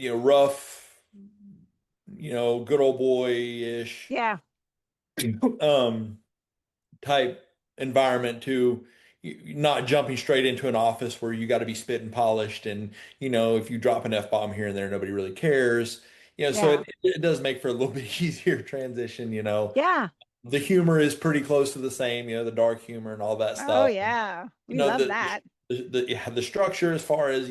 rough, good old boy-ish, Yeah, um, type environment to not jumping straight into an office where you got to be spit and polished and if you drop an F-bomb here and there nobody really cares. So yeah, it does make for a little bit easier transition. yeah. The humor is pretty close to the same, the dark humor and all that Oh stuff. yeah, You we know, love the that. yeah, the structure as far as,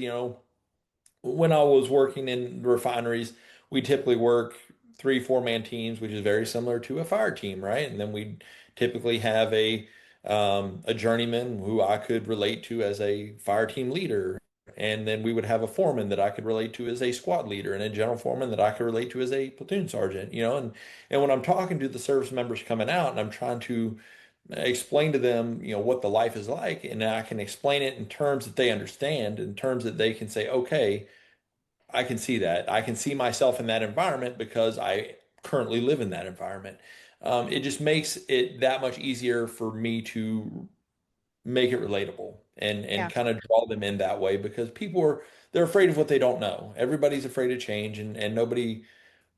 when I was working in refineries, we typically work 3, 4 man teams, which is very similar to a fire team, right? And then we typically have a journeyman who I could relate to as a fire team leader. And then we would have a foreman that I could relate to as a squad leader and a general foreman that I could relate to as a platoon sergeant, and when I'm talking to the service members coming out and I'm trying to explain to them, what the life is like, and I can explain it in terms that they understand, in terms that they can say, okay, I can see that. I can see myself in that environment because I currently live in that environment. It just makes it that much easier for me to make it relatable and Yeah, kind of draw them in that way because they're afraid of what they don't know. Everybody's afraid of change and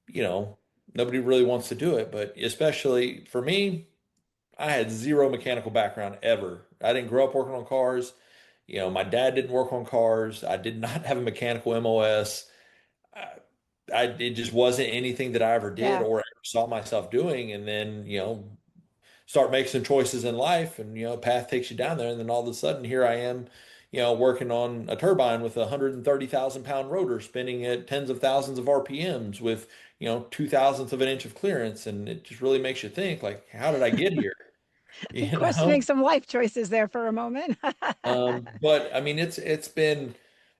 you know, nobody really wants to do it. But especially for me, I had zero mechanical background ever. I didn't grow up working on cars. My dad didn't work on cars. I did not have a mechanical MOS. It just wasn't anything that I ever did yeah. or ever saw myself doing. And then, start making some choices in life and, path takes you down there. And then all of a sudden here I am, working on a turbine with a 130,000 pound rotor spinning at tens of thousands of RPMs with, 2 thousandths of an inch of clearance. And it just really makes you think like, how did I get here? You Questioning know? some life choices there for a moment. But I mean, it's been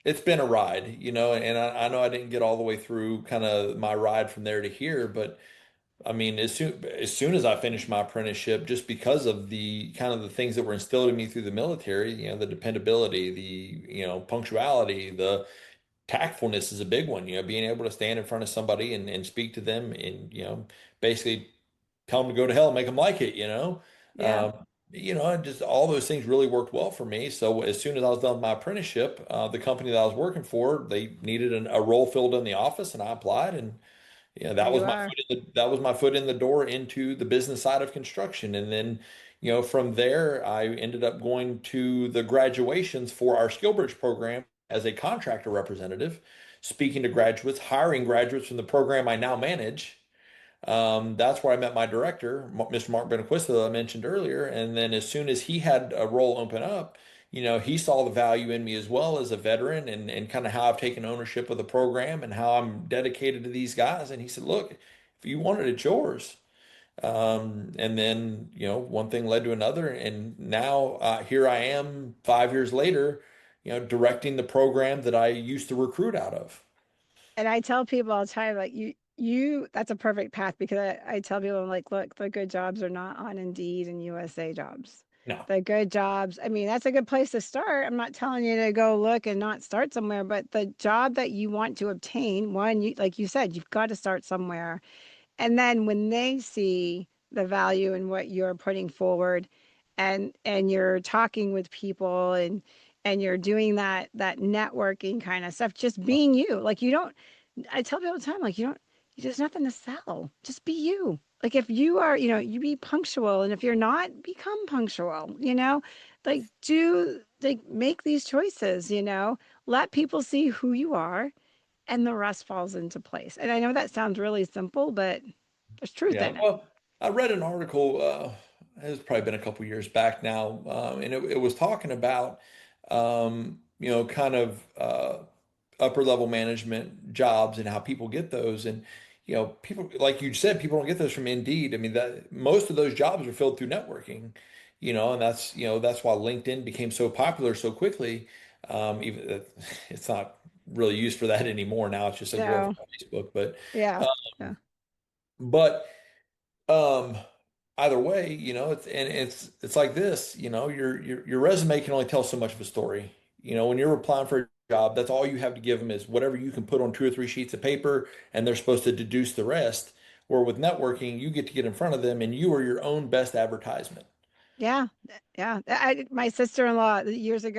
a ride, and I know I didn't get all the way through kind of my ride from there to here, but I mean, as soon as I finished my apprenticeship, just because of the kind of the things that were instilled in me through the military, the dependability, the punctuality, the tactfulness is a big one. Being able to stand in front of somebody and speak to them and basically tell them to go to hell, make them like it, Yeah. just all those things really worked well for me. So as soon as I was done with my apprenticeship, the company that I was working for, they needed a role filled in the office, and I applied, and Here that was you my are. that was my foot in the door into the business side of construction. And then, from there, I ended up going to the graduations for our SkillBridge program as a contractor representative, speaking to graduates, hiring graduates from the program I now manage. That's where I met my director, Mr. Mark Benequista, that I mentioned earlier. And then as soon as he had a role open up, he saw the value in me as well as a veteran, and kind of how I've taken ownership of the program and how I'm dedicated to these guys. And he said, look, if you want it, it's yours. And then, one thing led to another. And now here I am 5 years later, directing the program that I used to recruit out of. And I tell people all the time, like that's a perfect path because I tell people, I'm like, look, the good jobs are not on Indeed and USA jobs. No. The good jobs, I mean, that's a good place to start. I'm not telling you to go look and not start somewhere, but the job that you want to obtain, one, like you said, you've got to start somewhere. And then when they see the value in what you're putting forward, and you're talking with people, and you're doing that networking kind of stuff, just being you. Like, you don't, I tell people all the time, like, there's nothing to sell. Just be you. Like, if you are, you be punctual, and if you're not, become punctual, like, make these choices, let people see who you are, and the rest falls into place. And I know that sounds really simple, but there's truth Yeah, in it. well, I read an article, it's probably been a couple years back now, and it was talking about, kind of upper level management jobs and how people get those. And, people, like you said, people don't get those from Indeed. I mean, that most of those jobs are filled through networking, and that's why LinkedIn became so popular so quickly. Even it's not really used for that anymore. Now it's just a No. glorified Facebook, but. Yeah. uh, Yeah. But um, either way, it's like this, your resume can only tell so much of a story. When you're applying for a job, that's all you have to give them is whatever you can put on 2 or 3 sheets of paper, and they're supposed to deduce the rest. Where with networking, you get to get in front of them, and you are your own best advertisement. Yeah, yeah. My sister-in-law years and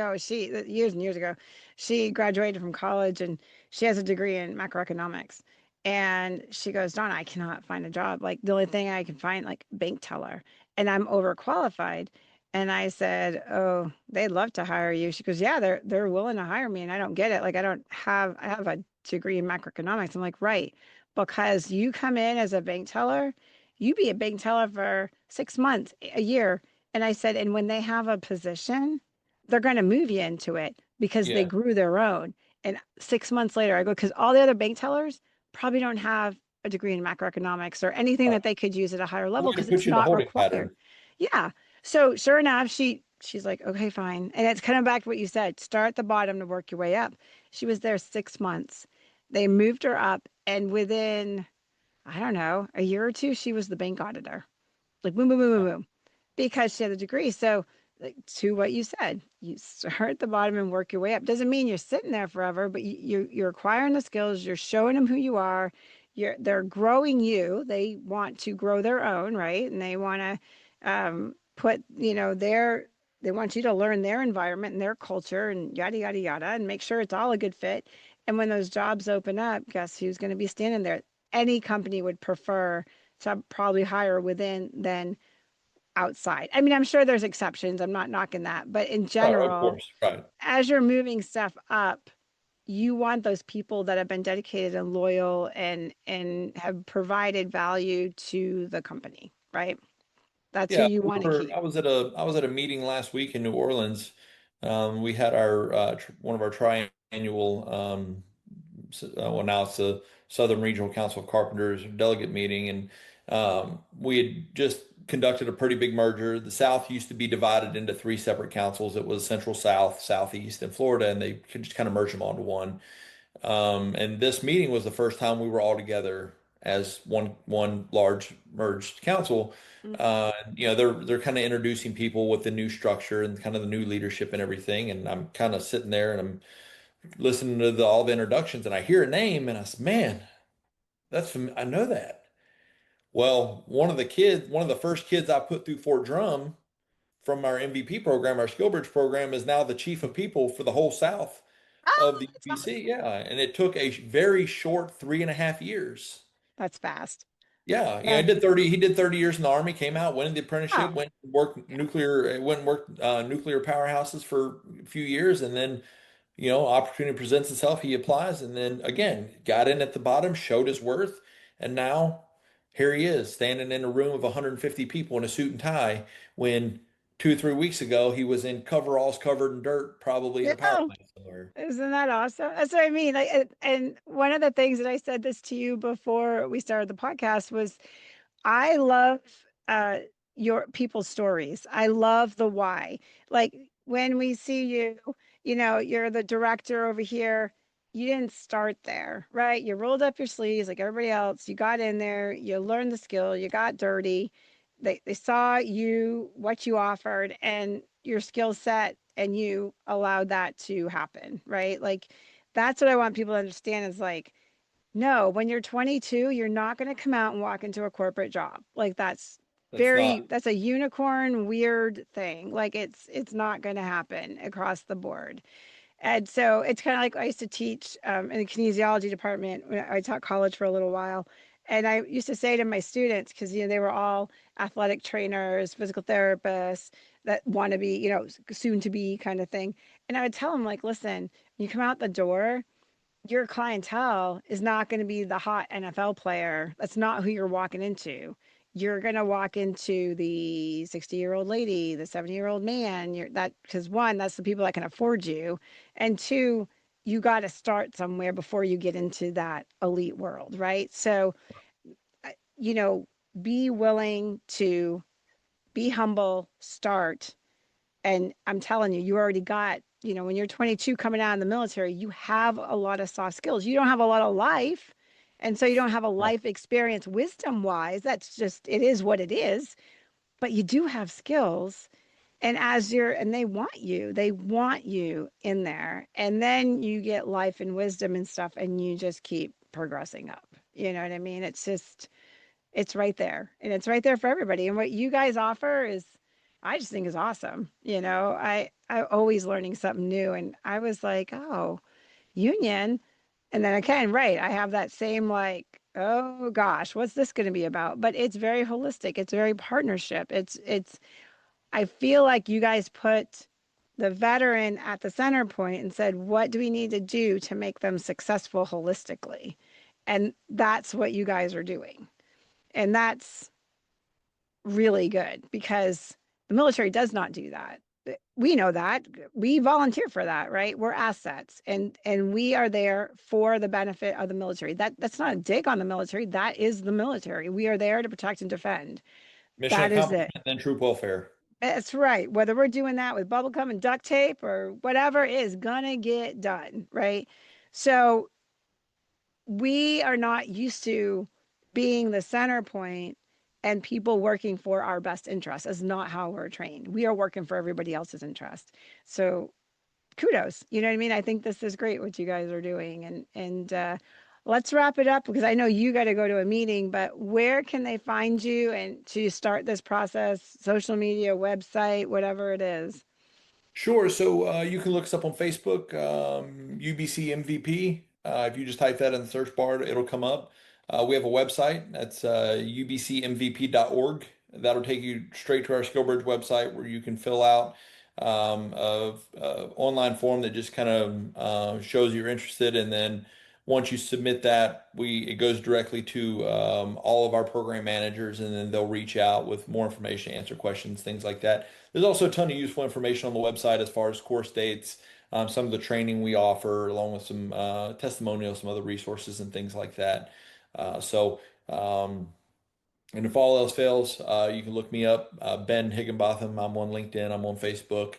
years ago, she graduated from college, and she has a degree in macroeconomics. And she goes, Donna, I cannot find a job. Like, the only thing I can find, like, bank teller, and I'm overqualified. And I said, oh, they'd love to hire you. She goes, yeah, they're willing to hire me, and I don't get it. Like, I have a degree in macroeconomics. I'm like, right, because you come in as a bank teller, you be a bank teller for 6 months, a year. And I said, and when they have a position, they're going to move you into it because they Yeah. grew their own. And 6 months later, I go, because all the other bank tellers probably don't have a degree in macroeconomics or anything that they could use at a higher We're level going because to put it's you in a not holding required. pattern. Yeah. So sure enough, she's like, okay, fine. And it's kind of back to what you said, start at the bottom to work your way up. She was there 6 months. They moved her up, and within, I don't know, a year or two, she was the bank auditor. Like, boom, boom, boom, boom, boom, because she had a degree. So, like, to what you said, you start at the bottom and work your way up. Doesn't mean you're sitting there forever, but you're acquiring the skills. You're showing them who you are. They're growing you. They want to grow their own, right? And they want to put, they want you to learn their environment and their culture and yada yada yada, and make sure it's all a good fit. And when those jobs open up, guess who's going to be standing there? Any company would prefer to probably hire within than outside. I mean, I'm sure there's exceptions. I'm not knocking that. But in Oh, of general, course. Right. as you're moving stuff up, you want those people that have been dedicated and loyal and have provided value to the company, right? That's who Yeah, you want to keep. I was at a meeting last week in New Orleans. We had our one of our triannual well, now it's the Southern Regional Council of Carpenters delegate meeting, and we had just conducted a pretty big merger. The South used to be divided into three separate councils. It was Central South, Southeast, and Florida, and they could just kind of merge them onto one. And this meeting was the first time we were all together as one large merged council. They're kind of introducing people with the new structure and kind of the new leadership and everything. And I'm kind of sitting there and I'm listening to all the introductions, and I hear a name, and I said, "Man, I know that." Well, one of the first kids I put through Fort Drum from our MVP program, our skill bridge program, is now the chief of people for the whole South of Oh, the that's UBC. awesome. Yeah, and it took a very short 3.5 years. That's fast. Yeah, yeah, That's he did 30 years in the Army, came out, went into the apprenticeship, oh, went and worked yeah. nuclear powerhouses for a few years, and then, opportunity presents itself, he applies, and then again, got in at the bottom, showed his worth, and now here he is, standing in a room of 150 people in a suit and tie, when 2 or 3 weeks ago he was in coveralls covered in dirt, probably in a power Yeah. plant somewhere. Isn't that awesome? That's what I mean. Like, and one of the things that I said this to you before we started the podcast was I love uh your people's stories. I love the why. Like when we see you, you're the director over here. You didn't start there, right? You rolled up your sleeves like everybody else. You got in there, you learned the skill, you got dirty. They saw you, what you offered, and your skill set, and you allowed that to happen, right? Like that's what I want people to understand is like no, when you're 22, you're not going to come out and walk into a corporate job. Like That's not. that's a unicorn weird thing. Like it's not going to happen across the board. And so it's kind of like I used to teach in the kinesiology department when I taught college for a little while. And I used to say to my students, because they were all athletic trainers, physical therapists that want to be, soon to be kind of thing. And I would tell them, like, listen, you come out the door, your clientele is not going to be the hot NFL player. That's not who you're walking into. You're going to walk into the 60-year-old lady, the 70-year-old man. You're that because one, that's the people that can afford you. And two, you got to start somewhere before you get into that elite world, right? So, uh, you know, be willing to be humble, start, and I'm telling you, you already got, when you're 22 coming out of the military, you have a lot of soft skills. You don't have a lot of life. And so you don't have a life experience wisdom wise. That's just, it is what it is. But you do have skills. And they want you in there. And then you get life and wisdom and stuff, and you just keep progressing up. You know what I mean? It's right there, and it's right there for everybody. And what you guys offer is, I just think is awesome. I always learning something new, and I was like, oh, union. And then again, right, I have that same like, oh gosh, what's this going to be about? But it's very holistic. It's very partnership. I feel like you guys put the veteran at the center point and said, what do we need to do to make them successful holistically? And that's what you guys are doing. And that's really good because the military does not do that. We know that. We volunteer for that, right? We're assets, and we are there for the benefit of the military. That's not a dig on the military. That is the military. We are there to protect and defend. Mission That is it. accomplishment and troop welfare. That's right. Whether we're doing that with bubble gum and duct tape or whatever is gonna get done, right? So we are not used to being the center point and people working for our best interest is not how we're trained. We are working for everybody else's interest. So kudos. You know what I mean? I think this is great what you guys are doing. And let's wrap it up because I know you got to go to a meeting, but where can they find you and to start this process? Social media, website, whatever it is. Sure. So you can look us up on Facebook, UBC MVP. If you just type that in the search bar, it'll come up. We have a website that's ubcmvp.org. That'll take you straight to our SkillBridge website where you can fill out online form that just kind of shows you're interested. And then once you submit that, it goes directly to all of our program managers, and then they'll reach out with more information, answer questions, things like that. There's also a ton of useful information on the website as far as course dates, some of the training we offer, along with some testimonials, some other resources and things like that. So, and if all else fails, you can look me up, Ben Higginbotham. I'm on LinkedIn. I'm on Facebook.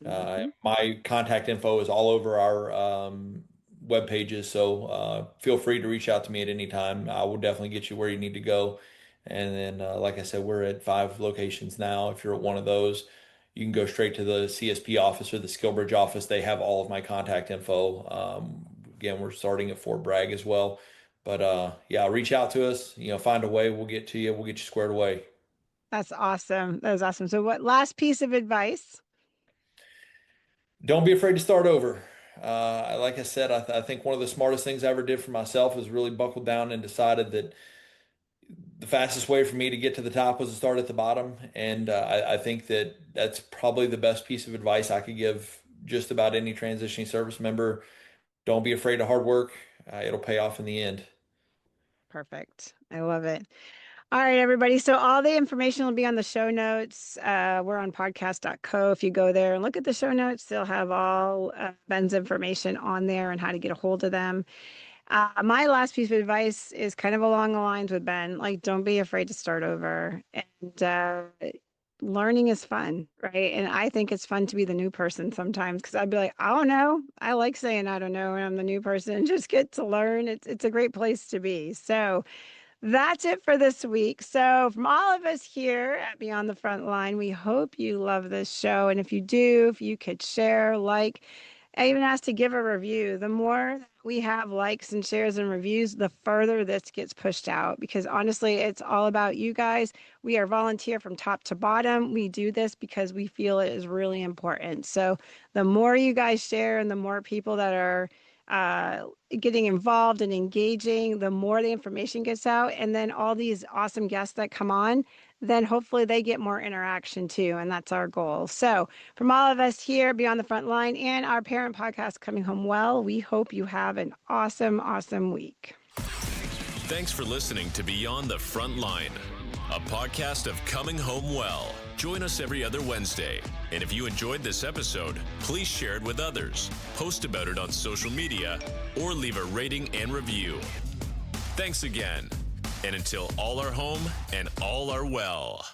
Mm-hmm. My contact info is all over our web pages, so feel free to reach out to me at any time. I will definitely get you where you need to go. And then, like I said, we're at 5 locations now. If you're at one of those, you can go straight to the CSP office or the Skillbridge office. They have all of my contact info. Again, we're starting at Fort Bragg as well. But yeah, reach out to us, find a way. We'll get to you. We'll get you squared away. That's awesome. That was awesome. So what last piece of advice? Don't be afraid to start over. Like I said, I think one of the smartest things I ever did for myself was really buckled down and decided that the fastest way for me to get to the top was to start at the bottom. And I think that that's probably the best piece of advice I could give just about any transitioning service member. Don't be afraid of hard work. It'll pay off in the end. Perfect. I love it. All right, everybody. So all the information will be on the show notes. We're on podcast.co. If you go there and look at the show notes, they'll have all Ben's information on there and how to get a hold of them. My last piece of advice is kind of along the lines with Ben. Like, don't be afraid to start over. And learning is fun, right? And I think it's fun to be the new person sometimes because I'd be like, I don't know. I like saying I don't know when I'm the new person and just get to learn. It's a great place to be. So that's it for this week. So from all of us here at Beyond the Frontline, we hope you love this show. And if you do, if you could share, like, I even asked to give a review. The more we have likes and shares and reviews, the further this gets pushed out. Because honestly, it's all about you guys. We are volunteer from top to bottom. We do this because we feel it is really important. So the more you guys share and the more people that are getting involved and engaging, the more the information gets out. And then all these awesome guests that come on, then hopefully they get more interaction too. And that's our goal. So from all of us here Beyond the Frontline and our parent podcast, Coming Home Well, we hope you have an awesome, awesome week. Thanks for listening to Beyond the Frontline, a podcast of Coming Home Well. Join us every other Wednesday. And if you enjoyed this episode, please share it with others, post about it on social media, or leave a rating and review. Thanks again. And until all are home and all are well.